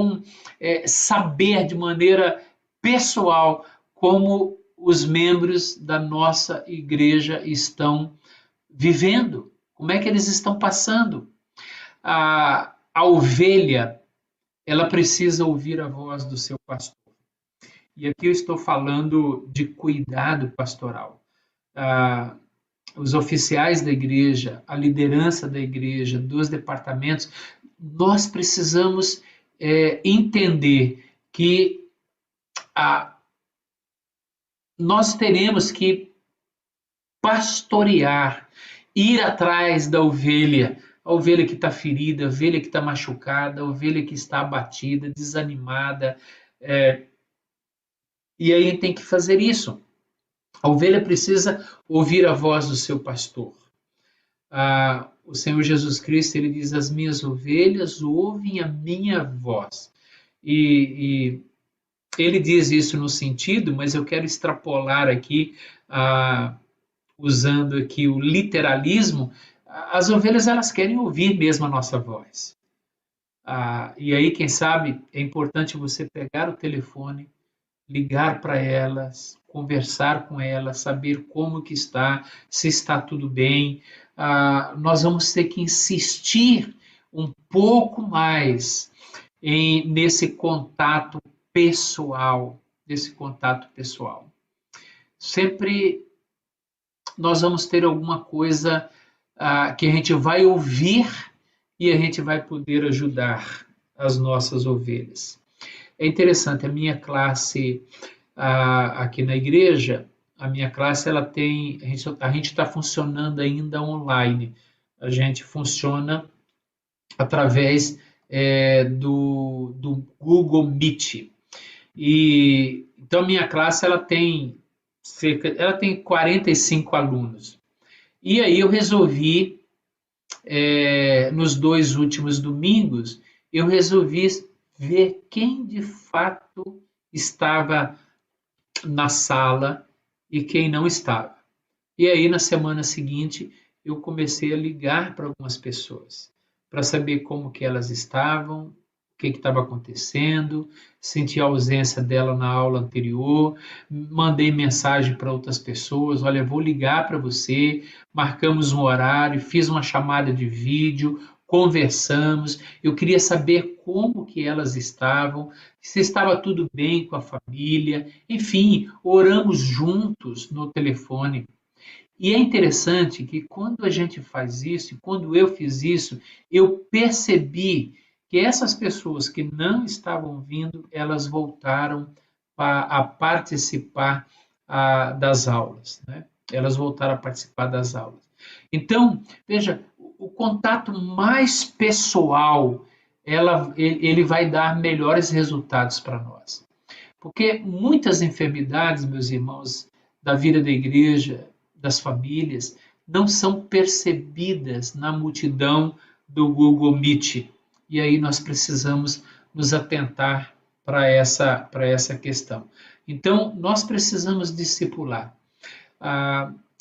S8: saber de maneira pessoal como os membros da nossa igreja estão vivendo, como é que eles estão passando. A ovelha, ela precisa ouvir a voz do seu pastor. E aqui eu estou falando de cuidado pastoral. Os oficiais da igreja, a liderança da igreja, dos departamentos, nós precisamos entender que nós teremos que pastorear ir atrás da ovelha, a ovelha que está ferida, a ovelha que está machucada, a ovelha que está abatida, desanimada. E aí a gente tem que fazer isso. A ovelha precisa ouvir a voz do seu pastor. O Senhor Jesus Cristo, ele diz: as minhas ovelhas ouvem a minha voz. E ele diz isso no sentido, mas eu quero extrapolar aqui, usando aqui o literalismo. As ovelhas, elas querem ouvir mesmo a nossa voz. E aí, quem sabe, é importante você pegar o telefone, ligar para elas, conversar com elas, saber como que está, se está tudo bem. Nós vamos ter que insistir um pouco mais nesse contato pessoal, Sempre nós vamos ter alguma coisa que a gente vai ouvir e a gente vai poder ajudar as nossas ovelhas. É interessante, a minha classe aqui na igreja, a minha classe, ela tem, a gente está funcionando ainda online. A gente funciona através do Google Meet. Então a minha classe, ela tem 45 alunos. E aí eu resolvi, nos 2 últimos domingos, eu resolvi ver quem de fato estava na sala e quem não estava. E aí, na semana seguinte, eu comecei a ligar para algumas pessoas, para saber como que elas estavam, o que estava acontecendo, senti a ausência dela na aula anterior, mandei mensagem para outras pessoas: olha, vou ligar para você, marcamos um horário, fiz uma chamada de vídeo, conversamos, eu queria saber como que elas estavam, se estava tudo bem com a família, enfim, oramos juntos no telefone. E é interessante que quando a gente faz isso, quando eu fiz isso, eu percebi que essas pessoas que não estavam vindo, elas voltaram a participar das aulas, né? Elas voltaram a participar das aulas. Então, veja, o contato mais pessoal, ele vai dar melhores resultados para nós. Porque muitas enfermidades, meus irmãos, da vida da igreja, das famílias, não são percebidas na multidão do Google Meet. E aí nós precisamos nos atentar para essa questão. Então, nós precisamos discipular.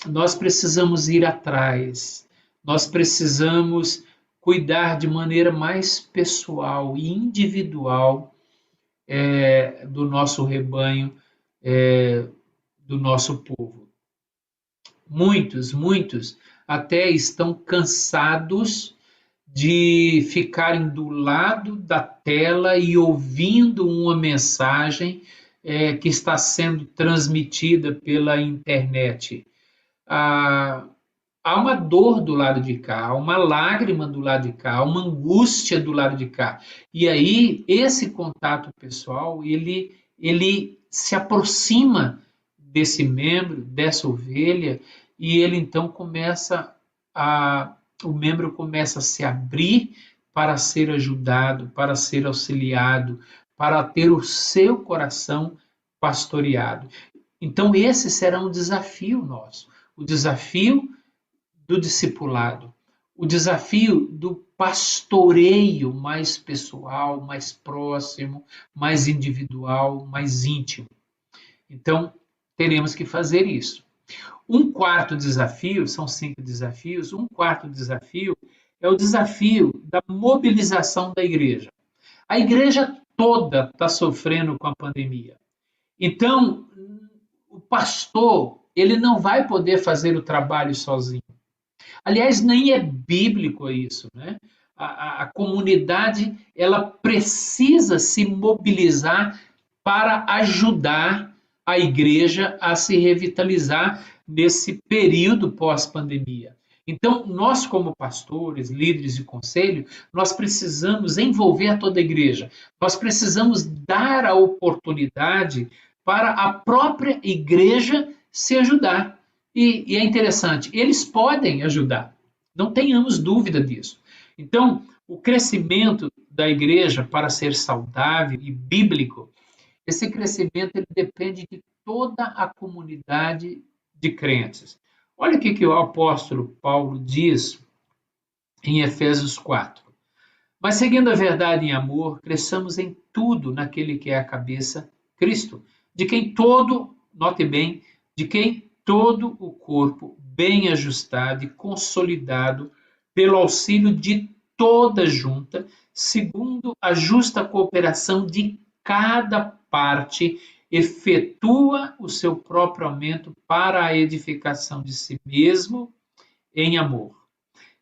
S8: Nós precisamos ir atrás. Nós precisamos cuidar de maneira mais pessoal e individual do nosso rebanho, do nosso povo. Muitos até estão cansados de ficarem do lado da tela e ouvindo uma mensagem que está sendo transmitida pela internet. Há uma dor do lado de cá, há uma lágrima do lado de cá, há uma angústia do lado de cá. E aí, esse contato pessoal, ele se aproxima desse membro, dessa ovelha, e ele então o membro começa a se abrir para ser ajudado, para ser auxiliado, para ter o seu coração pastoreado. Então, esse será um desafio nosso, o desafio do discipulado, o desafio do pastoreio mais pessoal, mais próximo, mais individual, mais íntimo. Então, teremos que fazer isso. Um quarto desafio, são 5 desafios, um quarto desafio é o desafio da mobilização da igreja. A igreja toda está sofrendo com a pandemia. Então, o pastor, ele não vai poder fazer o trabalho sozinho. Aliás, nem é bíblico isso, né? A comunidade, ela precisa se mobilizar para ajudar a igreja a se revitalizar nesse período pós-pandemia. Então, nós como pastores, líderes de conselho, nós precisamos envolver a toda a igreja. Nós precisamos dar a oportunidade para a própria igreja se ajudar. E é interessante, eles podem ajudar, não tenhamos dúvida disso. Então, o crescimento da igreja para ser saudável e bíblico, esse crescimento ele depende de toda a comunidade de crentes. Olha o que o apóstolo Paulo diz em Efésios 4. Mas seguindo a verdade em amor, cresçamos em tudo naquele que é a cabeça, Cristo, de quem todo, note bem, de quem todo o corpo, bem ajustado e consolidado, pelo auxílio de toda junta, segundo a justa cooperação de cada parte, efetua o seu próprio aumento para a edificação de si mesmo em amor.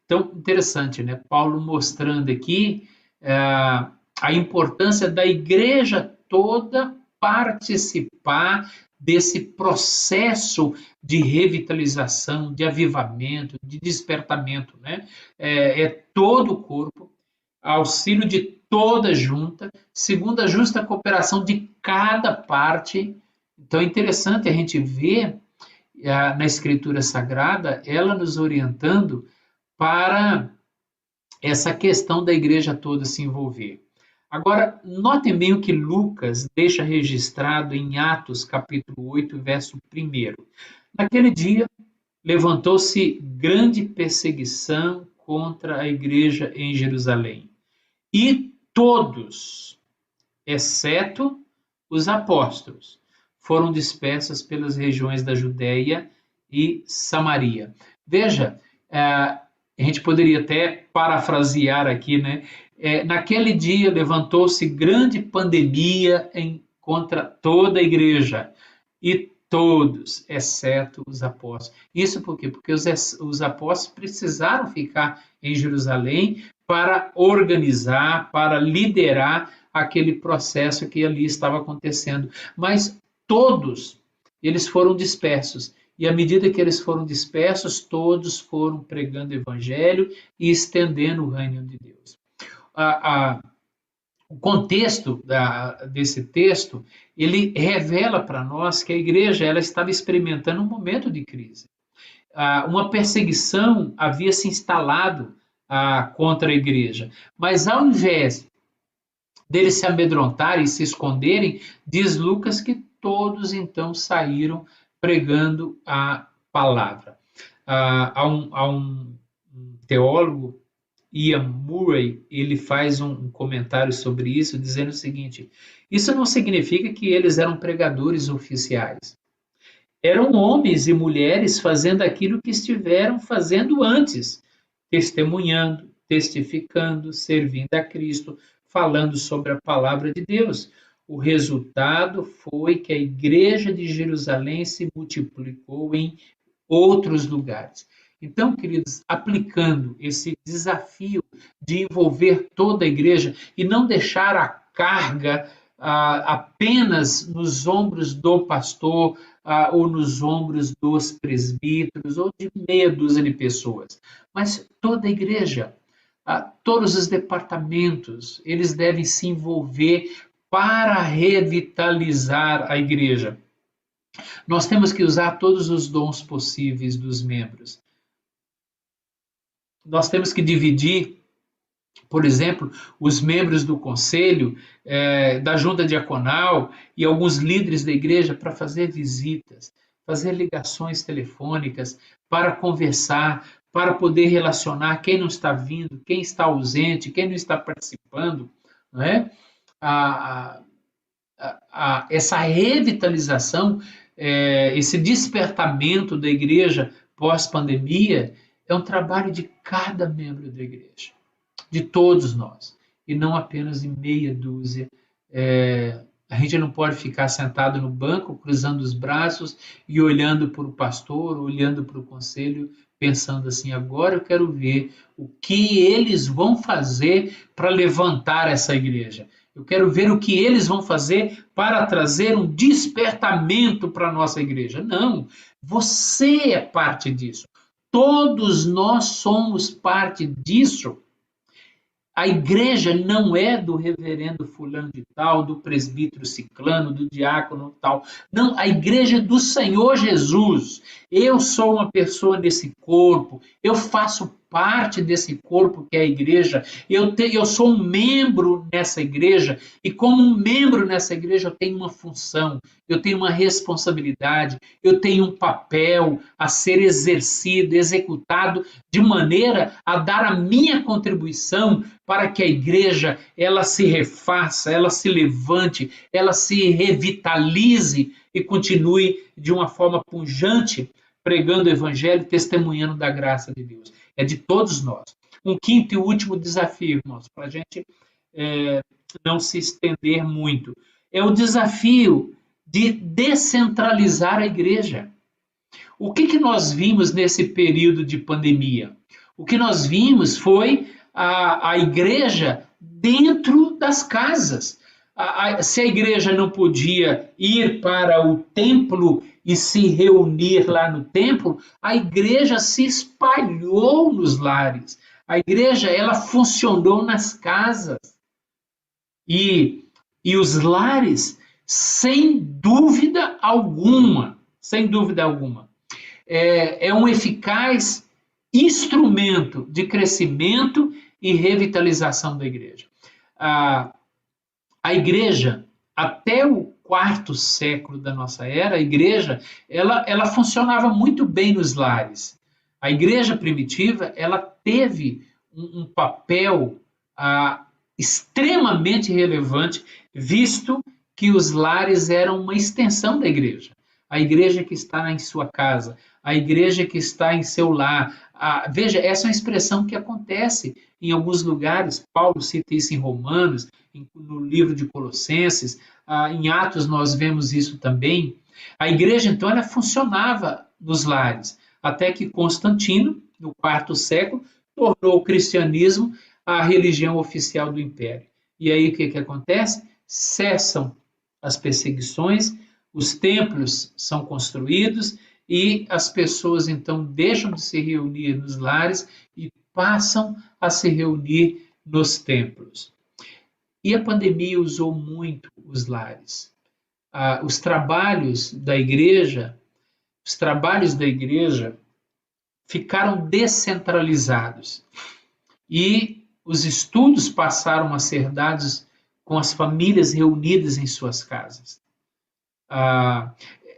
S8: Então, interessante, né? Paulo mostrando aqui a importância da igreja toda participar desse processo de revitalização, de avivamento, de despertamento, né? É todo o corpo, auxílio de toda junta, segundo a justa cooperação de cada parte. Então é interessante a gente ver na Escritura Sagrada, ela nos orientando para essa questão da igreja toda se envolver. Agora, notem bem o que Lucas deixa registrado em Atos, capítulo 8, verso 1. Naquele dia, levantou-se grande perseguição contra a igreja em Jerusalém. E todos, exceto os apóstolos, foram dispersos pelas regiões da Judéia e Samaria. Veja, a gente poderia até parafrasear aqui, né? Naquele dia levantou-se grande pandemia contra toda a igreja, e todos, exceto os apóstolos. Isso por quê? Porque os apóstolos precisaram ficar em Jerusalém para organizar, para liderar aquele processo que ali estava acontecendo. Mas todos, eles foram dispersos. E à medida que eles foram dispersos, todos foram pregando o evangelho e estendendo o reino de Deus. O contexto desse texto, ele revela para nós que a igreja ela estava experimentando um momento de crise. Uma perseguição havia se instalado contra a igreja. Mas ao invés deles se amedrontarem e se esconderem, diz Lucas que todos então saíram pregando a palavra. Há um teólogo, Ian Murray, ele faz um comentário sobre isso, dizendo o seguinte: isso não significa que eles eram pregadores oficiais. Eram homens e mulheres fazendo aquilo que estiveram fazendo antes, testemunhando, testificando, servindo a Cristo, falando sobre a palavra de Deus. O resultado foi que a igreja de Jerusalém se multiplicou em outros lugares. Então, queridos, aplicando esse desafio de envolver toda a igreja e não deixar a carga apenas nos ombros do pastor ou nos ombros dos presbíteros ou de meia dúzia de pessoas, mas toda a igreja, todos os departamentos, eles devem se envolver para revitalizar a igreja. Nós temos que usar todos os dons possíveis dos membros. Nós temos que dividir, por exemplo, os membros do conselho, da junta diaconal e alguns líderes da igreja para fazer visitas, fazer ligações telefônicas, para conversar, para poder relacionar quem não está vindo, quem está ausente, quem não está participando, não é? Essa revitalização, esse despertamento da igreja pós-pandemia é um trabalho de cada membro da igreja, de todos nós, e não apenas de meia dúzia. A gente não pode ficar sentado no banco, cruzando os braços e olhando para o pastor, olhando para o conselho, pensando assim: agora eu quero ver o que eles vão fazer para levantar essa igreja. Eu quero ver o que eles vão fazer para trazer um despertamento para a nossa igreja. Não, você é parte disso. Todos nós somos parte disso. A igreja não é do reverendo fulano de tal, do presbítero ciclano, do diácono tal. Não, a igreja é do Senhor Jesus. Eu sou uma pessoa nesse corpo, eu faço parte desse corpo que é a igreja, eu sou um membro nessa igreja, e como um membro nessa igreja eu tenho uma função, eu tenho uma responsabilidade, eu tenho um papel a ser exercido, executado, de maneira a dar a minha contribuição para que a igreja ela se refaça, ela se levante, ela se revitalize e continue de uma forma pujante, pregando o evangelho, testemunhando da graça de Deus. É de todos nós. Um quinto e último desafio, irmãos, para a gente não se estender muito, é o desafio de descentralizar a igreja. O que nós vimos nesse período de pandemia? O que nós vimos foi a igreja dentro das casas. Se a igreja não podia ir para o templo e se reunir lá no templo, a igreja se espalhou nos lares. A igreja, ela funcionou nas casas. E os lares, sem dúvida alguma, é um eficaz instrumento de crescimento e revitalização da igreja. A igreja, até o quarto século da nossa era, a igreja ela funcionava muito bem nos lares. A igreja primitiva ela teve um papel extremamente relevante, visto que os lares eram uma extensão da igreja. A igreja que está em sua casa, a igreja que está em seu lar. Veja, essa é uma expressão que acontece em alguns lugares. Paulo cita isso em Romanos, no livro de Colossenses, em Atos nós vemos isso também. A igreja, então, ela funcionava nos lares, até que Constantino, no quarto século, tornou o cristianismo a religião oficial do império. E aí o que acontece? Cessam as perseguições, os templos são construídos e as pessoas, então, deixam de se reunir nos lares e passam a se reunir nos templos. E a pandemia usou muito os lares. Os trabalhos da igreja ficaram descentralizados e os estudos passaram a ser dados com as famílias reunidas em suas casas.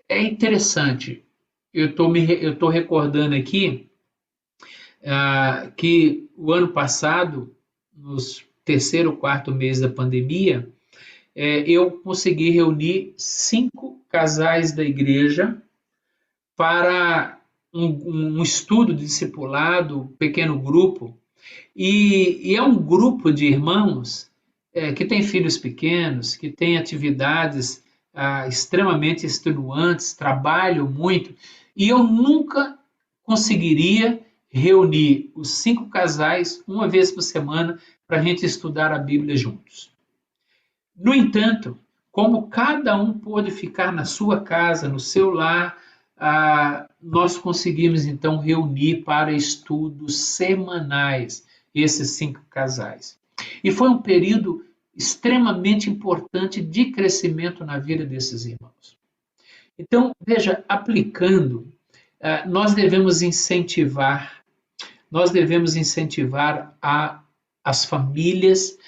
S8: É interessante, eu estou recordando aqui que o ano passado, nos terceiro ou quarto mês da pandemia, eu consegui reunir 5 casais da igreja para um estudo discipulado, pequeno grupo, e é um grupo de irmãos que tem filhos pequenos, que tem atividades extremamente extenuantes, trabalham muito, e eu nunca conseguiria reunir os 5 casais uma vez por semana para a gente estudar a Bíblia juntos. No entanto, como cada um pôde ficar na sua casa, no seu lar, nós conseguimos então reunir para estudos semanais esses 5 casais. E foi um período extremamente importante de crescimento na vida desses irmãos. Então, veja, aplicando, nós devemos incentivar as famílias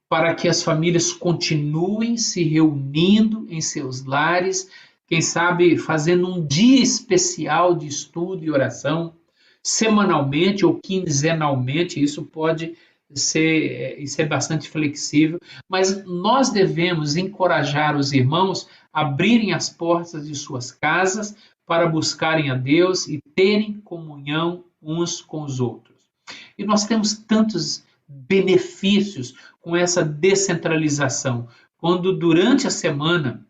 S8: para que as famílias continuem se reunindo em seus lares, quem sabe fazendo um dia especial de estudo e oração, semanalmente ou quinzenalmente, isso pode ser, isso é bastante flexível, mas nós devemos encorajar os irmãos a abrirem as portas de suas casas para buscarem a Deus e terem comunhão uns com os outros. E nós temos tantos benefícios com essa descentralização, quando durante a semana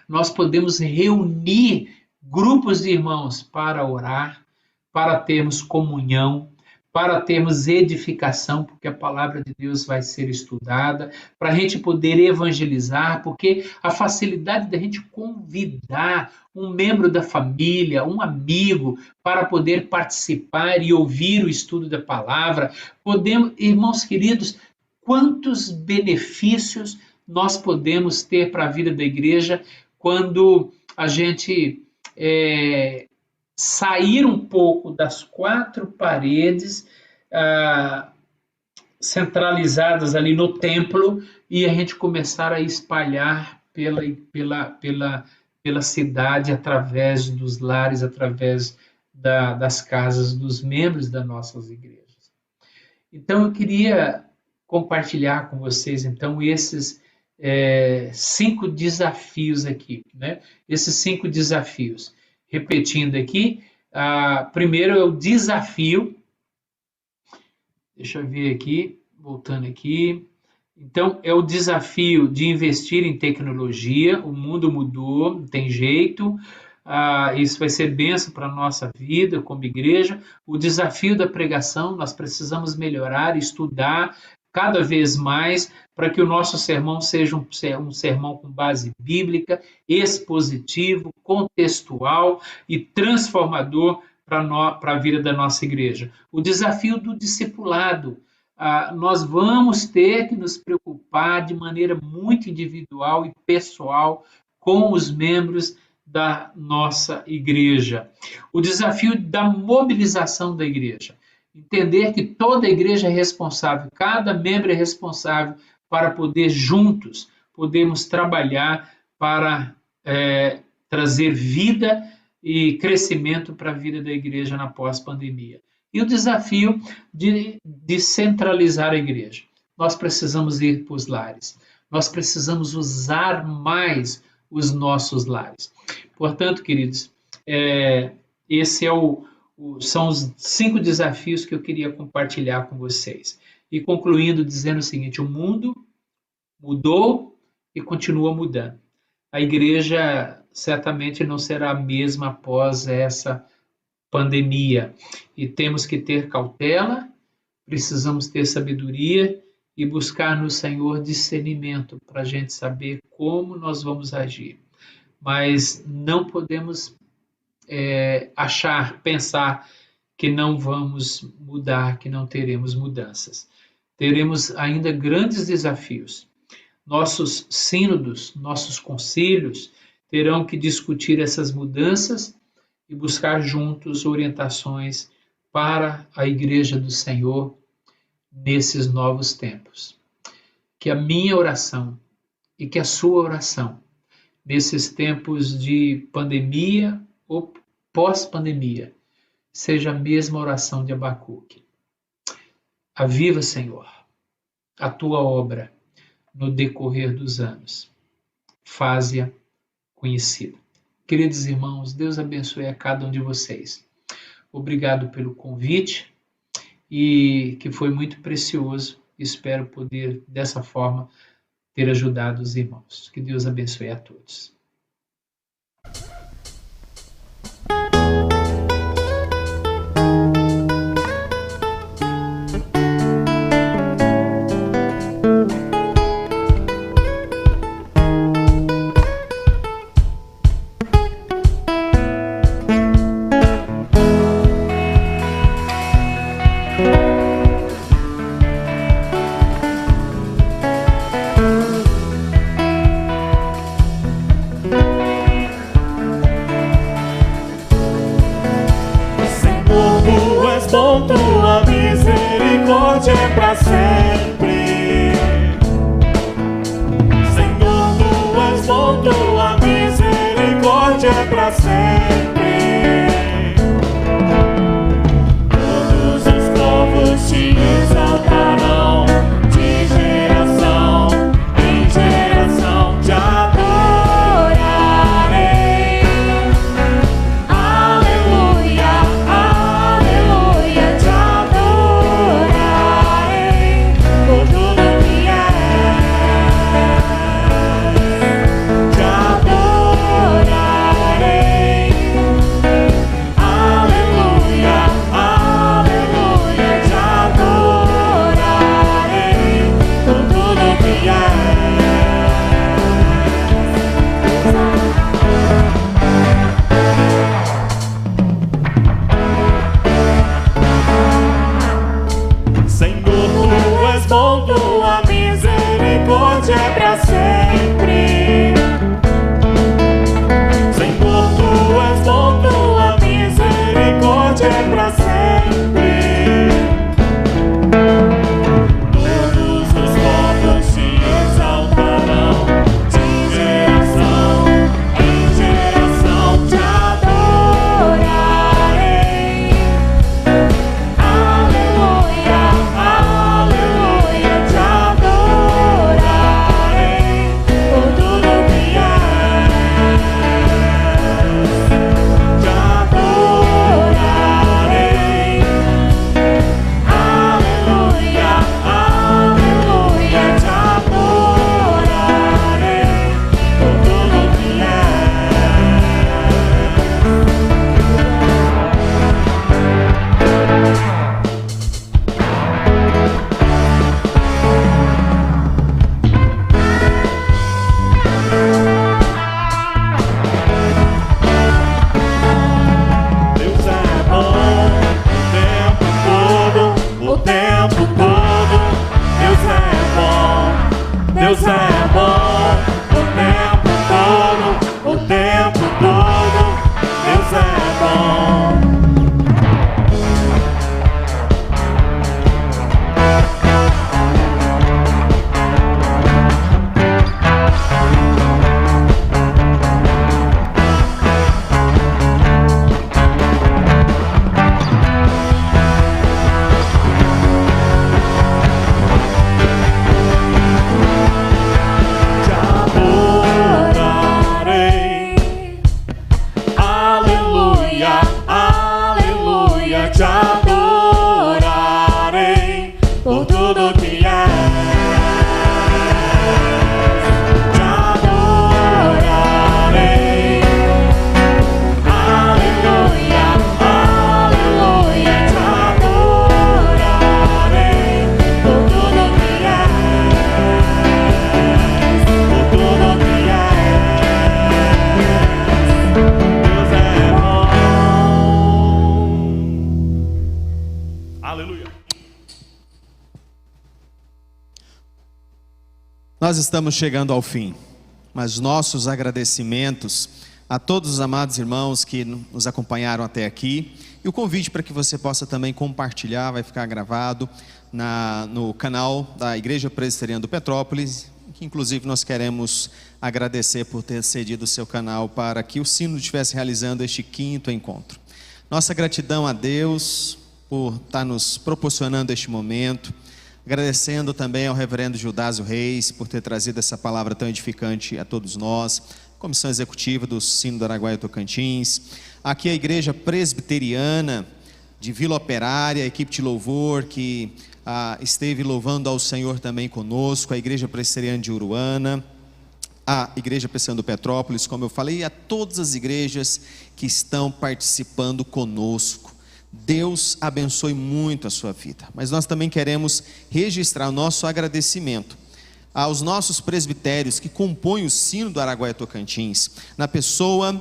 S8: nós podemos reunir grupos de irmãos para orar, para termos comunhão, para termos edificação, porque a palavra de Deus vai ser estudada, para a gente poder evangelizar, porque a facilidade da gente convidar um membro da família, um amigo, para poder participar e ouvir o estudo da palavra. Podemos, irmãos queridos, quantos benefícios nós podemos ter para a vida da igreja quando a gente sair um pouco das quatro paredes centralizadas ali no templo e a gente começar a espalhar pela cidade, através dos lares, através das casas dos membros das nossas igrejas. Então, eu queria compartilhar com vocês, então, esses 5 desafios aqui, né? Esses 5 desafios. Repetindo aqui, primeiro é o desafio, deixa eu ver aqui, voltando aqui. Então, é o desafio de investir em tecnologia, o mundo mudou, não tem jeito, isso vai ser bênção para a nossa vida como igreja. O desafio da pregação, nós precisamos melhorar, estudar cada vez mais para que o nosso sermão seja um sermão com base bíblica, expositivo, contextual e transformador para a vida da nossa igreja. O desafio do discipulado. Nós vamos ter que nos preocupar de maneira muito individual e pessoal com os membros da nossa igreja. O desafio da mobilização da igreja. Entender que toda a igreja é responsável, cada membro é responsável para poder juntos, podermos trabalhar para trazer vida e crescimento para a vida da igreja na pós-pandemia. E o desafio de centralizar a igreja. Nós precisamos ir para os lares. Nós precisamos usar mais os nossos lares. Portanto, queridos, esse são os 5 desafios que eu queria compartilhar com vocês. E concluindo, dizendo o seguinte: o mundo mudou e continua mudando. A igreja certamente não será a mesma após essa pandemia. E temos que ter cautela, precisamos ter sabedoria e buscar no Senhor discernimento para a gente saber como nós vamos agir. Mas não podemos pensar que não vamos mudar, que não teremos mudanças. Teremos ainda grandes desafios. Nossos sínodos, nossos concílios terão que discutir essas mudanças e buscar juntos orientações para a Igreja do Senhor nesses novos tempos. Que a minha oração e que a sua oração, nesses tempos de pandemia ou pós-pandemia, seja a mesma oração de Abacuque. Aviva, Senhor, a tua obra no decorrer dos anos. Faze-a conhecida. Queridos irmãos, Deus abençoe a cada um de vocês. Obrigado pelo convite e que foi muito precioso. Espero poder, dessa forma, ter ajudado os irmãos. Que Deus abençoe a todos.
S5: Tua misericórdia é pra sempre. Senhor, tu és bom, tua misericórdia é pra sempre. Todos os povos te exaltarão, de geração em geração te adorarei. Aleluia, aleluia, te adorarei por tudo que és. Te adorarei bom, tua misericórdia é pra sempre. Senhor, tu és bom, tua misericórdia é pra sempre. Todos os povos te exaltarão, de geração em geração te adorarei. Aleluia, aleluia, te adorarei por tudo que és. Te adorarei. Aleluia, aleluia, te adorarei por tudo que Deus é bom o tempo todo. Deus é bom o tempo todo. O tempo todo, Deus é bom. Te adorarei. Aleluia, aleluia, te adorarei por tudo que és. Te adorarei. Aleluia, aleluia, te adorarei por tudo que és. Por tudo que Deus é bom. Aleluia.
S9: Nós estamos chegando ao fim, mas nossos agradecimentos a todos os amados irmãos que nos acompanharam até aqui, e o convite para que você possa também compartilhar, vai ficar gravado no canal da Igreja Presbiteriana do Petrópolis, que inclusive nós queremos agradecer por ter cedido o seu canal para que o Sino estivesse realizando este 5º encontro. Nossa gratidão a Deus por estar nos proporcionando este momento, agradecendo também ao reverendo Gildásio Reis por ter trazido essa palavra tão edificante a todos nós, comissão executiva do Sino do Araguaia Tocantins, aqui a Igreja Presbiteriana de Vila Operária, a equipe de louvor que esteve louvando ao Senhor também conosco, a Igreja Presbiteriana de Uruana, a Igreja Presbiteriana do Petrópolis, como eu falei, e a todas as igrejas que estão participando conosco. Deus abençoe muito a sua vida, mas nós também queremos registrar o nosso agradecimento aos nossos presbitérios que compõem o Sino do Araguaia Tocantins, na pessoa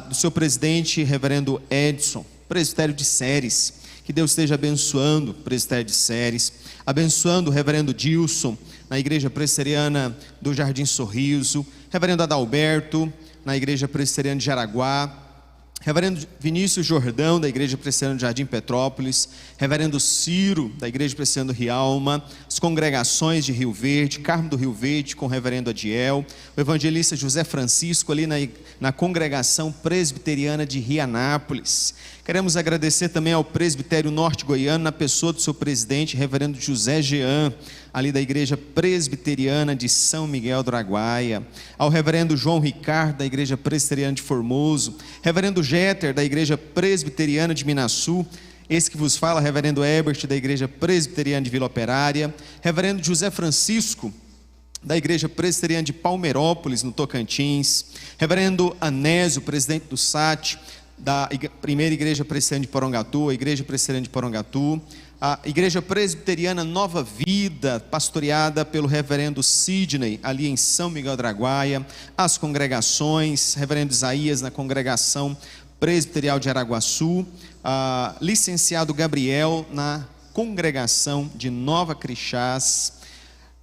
S9: do seu presidente, reverendo Edson, presbitério de Séries, que Deus esteja abençoando o presbitério de Séries, abençoando o reverendo Dilson, na Igreja Presbiteriana do Jardim Sorriso, reverendo Adalberto, na Igreja Presbiteriana de Jaraguá, reverendo Vinícius Jordão, da Igreja Presbiteriana do Jardim Petrópolis, reverendo Ciro, da Igreja Presbiteriana do Rialma, as congregações de Rio Verde, Carmo do Rio Verde, com o reverendo Adiel, o evangelista José Francisco, ali na congregação presbiteriana de Rianápolis. Queremos agradecer também ao presbitério norte goiano, na pessoa do seu presidente, reverendo José Jean, ali da Igreja Presbiteriana de São Miguel do Araguaia, ao reverendo João Ricardo, da Igreja Presbiteriana de Formoso, reverendo Jeter, da Igreja Presbiteriana de Minaçu, esse que vos fala, reverendo Ebert, da Igreja Presbiteriana de Vila Operária, reverendo José Francisco, da Igreja Presbiteriana de Palmeirópolis, no Tocantins, reverendo Anésio, presidente do SAT, da primeira Igreja Presbiteriana de Porongatu, a Igreja Presbiteriana de Porongatu, a Igreja Presbiteriana Nova Vida, pastoreada pelo reverendo Sidney, ali em São Miguel do Araguaia, as congregações, reverendo Isaías na congregação presbiterial de Araguaçu, licenciado Gabriel na congregação de Nova Crixás.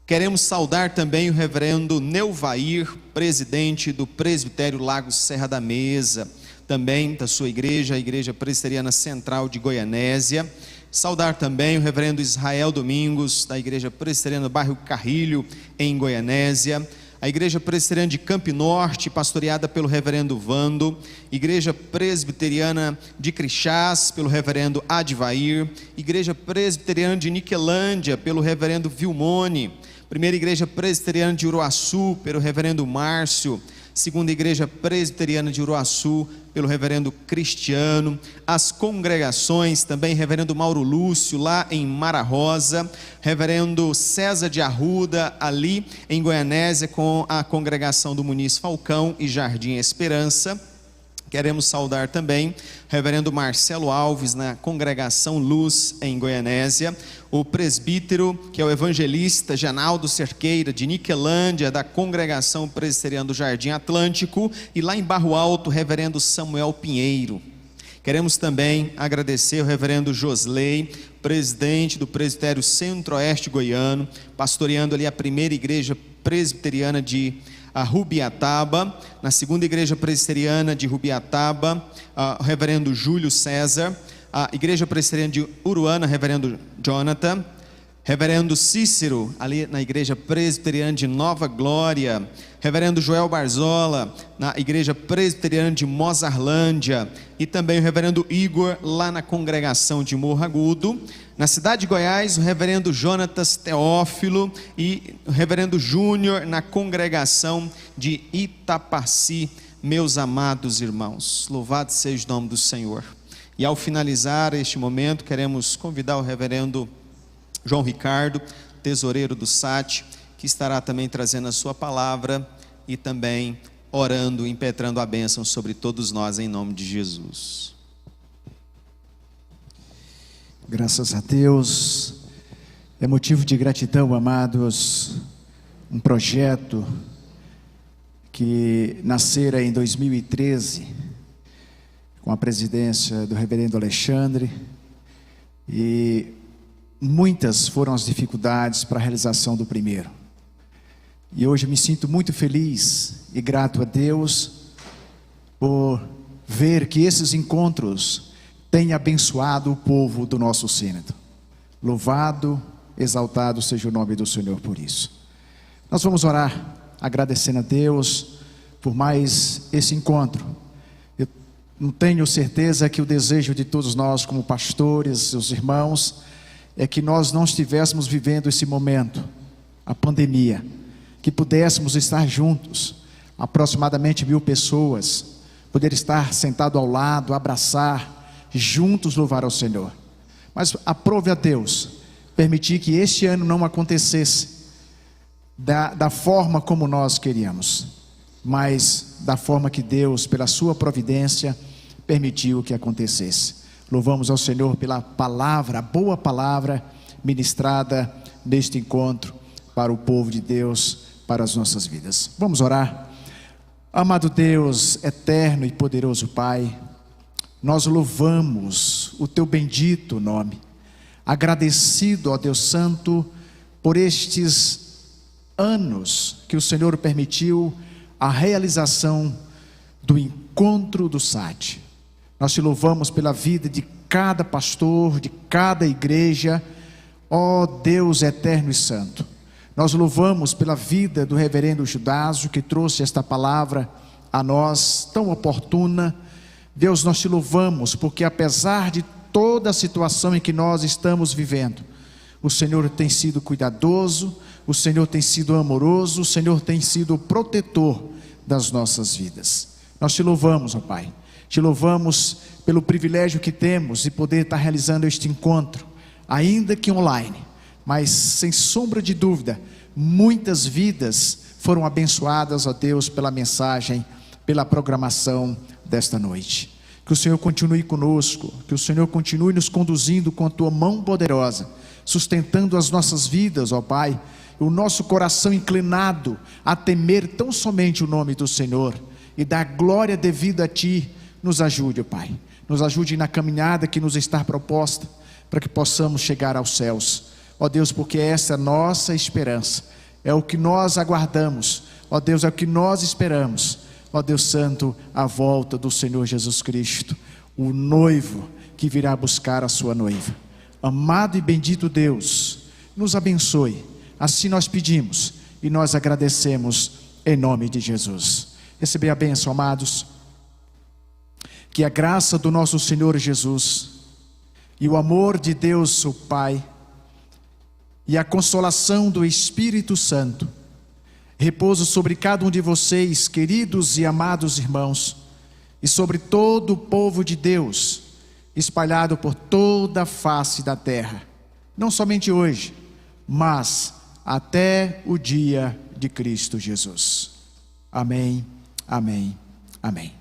S9: Queremos saudar também o reverendo Neuvair, presidente do Presbitério Lagos Serra da Mesa, também da sua igreja, a Igreja Presbiteriana Central de Goianésia. Saudar também o reverendo Israel Domingos, da Igreja Presbiteriana do Bairro Carrilho, em Goianésia. A Igreja Presbiteriana de Campo Norte, pastoreada pelo reverendo Vando. Igreja Presbiteriana de Crixás, pelo reverendo Advair. Igreja Presbiteriana de Niquelândia, pelo reverendo Vilmone. Primeira Igreja Presbiteriana de Uruaçu, pelo reverendo Márcio. Segunda Igreja Presbiteriana de Uruaçu, pelo reverendo Cristiano. As congregações também, reverendo Mauro Lúcio, lá em Mara Rosa. Reverendo César de Arruda, ali em Goianésia, com a congregação do Muniz Falcão e Jardim Esperança. Queremos saudar também reverendo Marcelo Alves, na congregação Luz, em Goianésia. O presbítero, que é o evangelista Janaldo Cerqueira, de Niquelândia, da congregação presbiteriana do Jardim Atlântico. E lá em Barro Alto, reverendo Samuel Pinheiro. Queremos também agradecer o reverendo Josley, presidente do Presbitério Centro-Oeste Goiano, pastoreando ali a primeira igreja presbiteriana de Rubiataba. Na segunda igreja presbiteriana de Rubiataba, o reverendo Júlio César. A igreja presbiteriana de Uruana, reverendo Jonathan. Reverendo Cícero, ali na igreja presbiteriana de Nova Glória. Reverendo Joel Barzola, na igreja presbiteriana de Mozarlândia. E também o reverendo Igor, lá na congregação de Morro Agudo. Na cidade de Goiás, o reverendo Jonatas Teófilo e o reverendo Júnior, na congregação de Itapaci. Meus amados irmãos, louvado seja o nome do Senhor. E ao finalizar este momento, queremos convidar o reverendo João Ricardo, tesoureiro do SAT, que estará também trazendo a sua palavra e também orando, impetrando a bênção sobre todos nós, em nome de Jesus.
S10: Graças a Deus, é motivo de gratidão, amados, um projeto que nascera em 2013, com a presidência do reverendo Alexandre, e muitas foram as dificuldades para a realização do primeiro. E hoje me sinto muito feliz e grato a Deus por ver que esses encontros têm abençoado o povo do nosso sínodo. Louvado, exaltado seja o nome do Senhor por isso. Nós vamos orar, agradecendo a Deus por mais esse encontro. Eu não tenho certeza que o desejo de todos nós, como pastores, os irmãos, é que nós não estivéssemos vivendo esse momento, a pandemia, que pudéssemos estar juntos, aproximadamente 1000 pessoas, poder estar sentado ao lado, abraçar, juntos louvar ao Senhor. Mas aprove a Deus permitir que este ano não acontecesse da forma como nós queríamos, mas da forma que Deus, pela sua providência, permitiu que acontecesse. Louvamos ao Senhor pela palavra, a boa palavra ministrada neste encontro para o povo de Deus, para as nossas vidas. Vamos orar. Amado Deus, eterno e poderoso Pai, nós louvamos o teu bendito nome, agradecido, ó Deus Santo, por estes anos que o Senhor permitiu a realização do encontro do SAT. Nós te louvamos pela vida de cada pastor, de cada igreja, ó Deus eterno e santo. Nós louvamos pela vida do reverendo Judásio, que trouxe esta palavra a nós, tão oportuna. Deus, nós te louvamos, porque apesar de toda a situação em que nós estamos vivendo, o Senhor tem sido cuidadoso, o Senhor tem sido amoroso, o Senhor tem sido protetor das nossas vidas. Nós te louvamos, ó Pai. Te louvamos pelo privilégio que temos de poder estar realizando este encontro, ainda que online, mas sem sombra de dúvida, muitas vidas foram abençoadas, ó Deus, pela mensagem, pela programação desta noite. Que o Senhor continue conosco, que o Senhor continue nos conduzindo com a tua mão poderosa, sustentando as nossas vidas, ó Pai, o nosso coração inclinado a temer tão somente o nome do Senhor e dar glória devida a Ti. Nos ajude, ó Pai, nos ajude na caminhada que nos está proposta, para que possamos chegar aos céus. Ó Deus, porque essa é a nossa esperança, é o que nós aguardamos, ó Deus, é o que nós esperamos, ó Deus Santo, a volta do Senhor Jesus Cristo, o noivo que virá buscar a sua noiva. Amado e bendito Deus, nos abençoe, assim nós pedimos e nós agradecemos em nome de Jesus. Receber a bênção, amados, que a graça do nosso Senhor Jesus e o amor de Deus o Pai e a consolação do Espírito Santo repouso sobre cada um de vocês, queridos e amados irmãos, e sobre todo o povo de Deus espalhado por toda a face da terra, não somente hoje, mas até o dia de Cristo Jesus. Amém, amém, amém.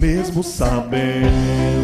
S5: Mesmo sabendo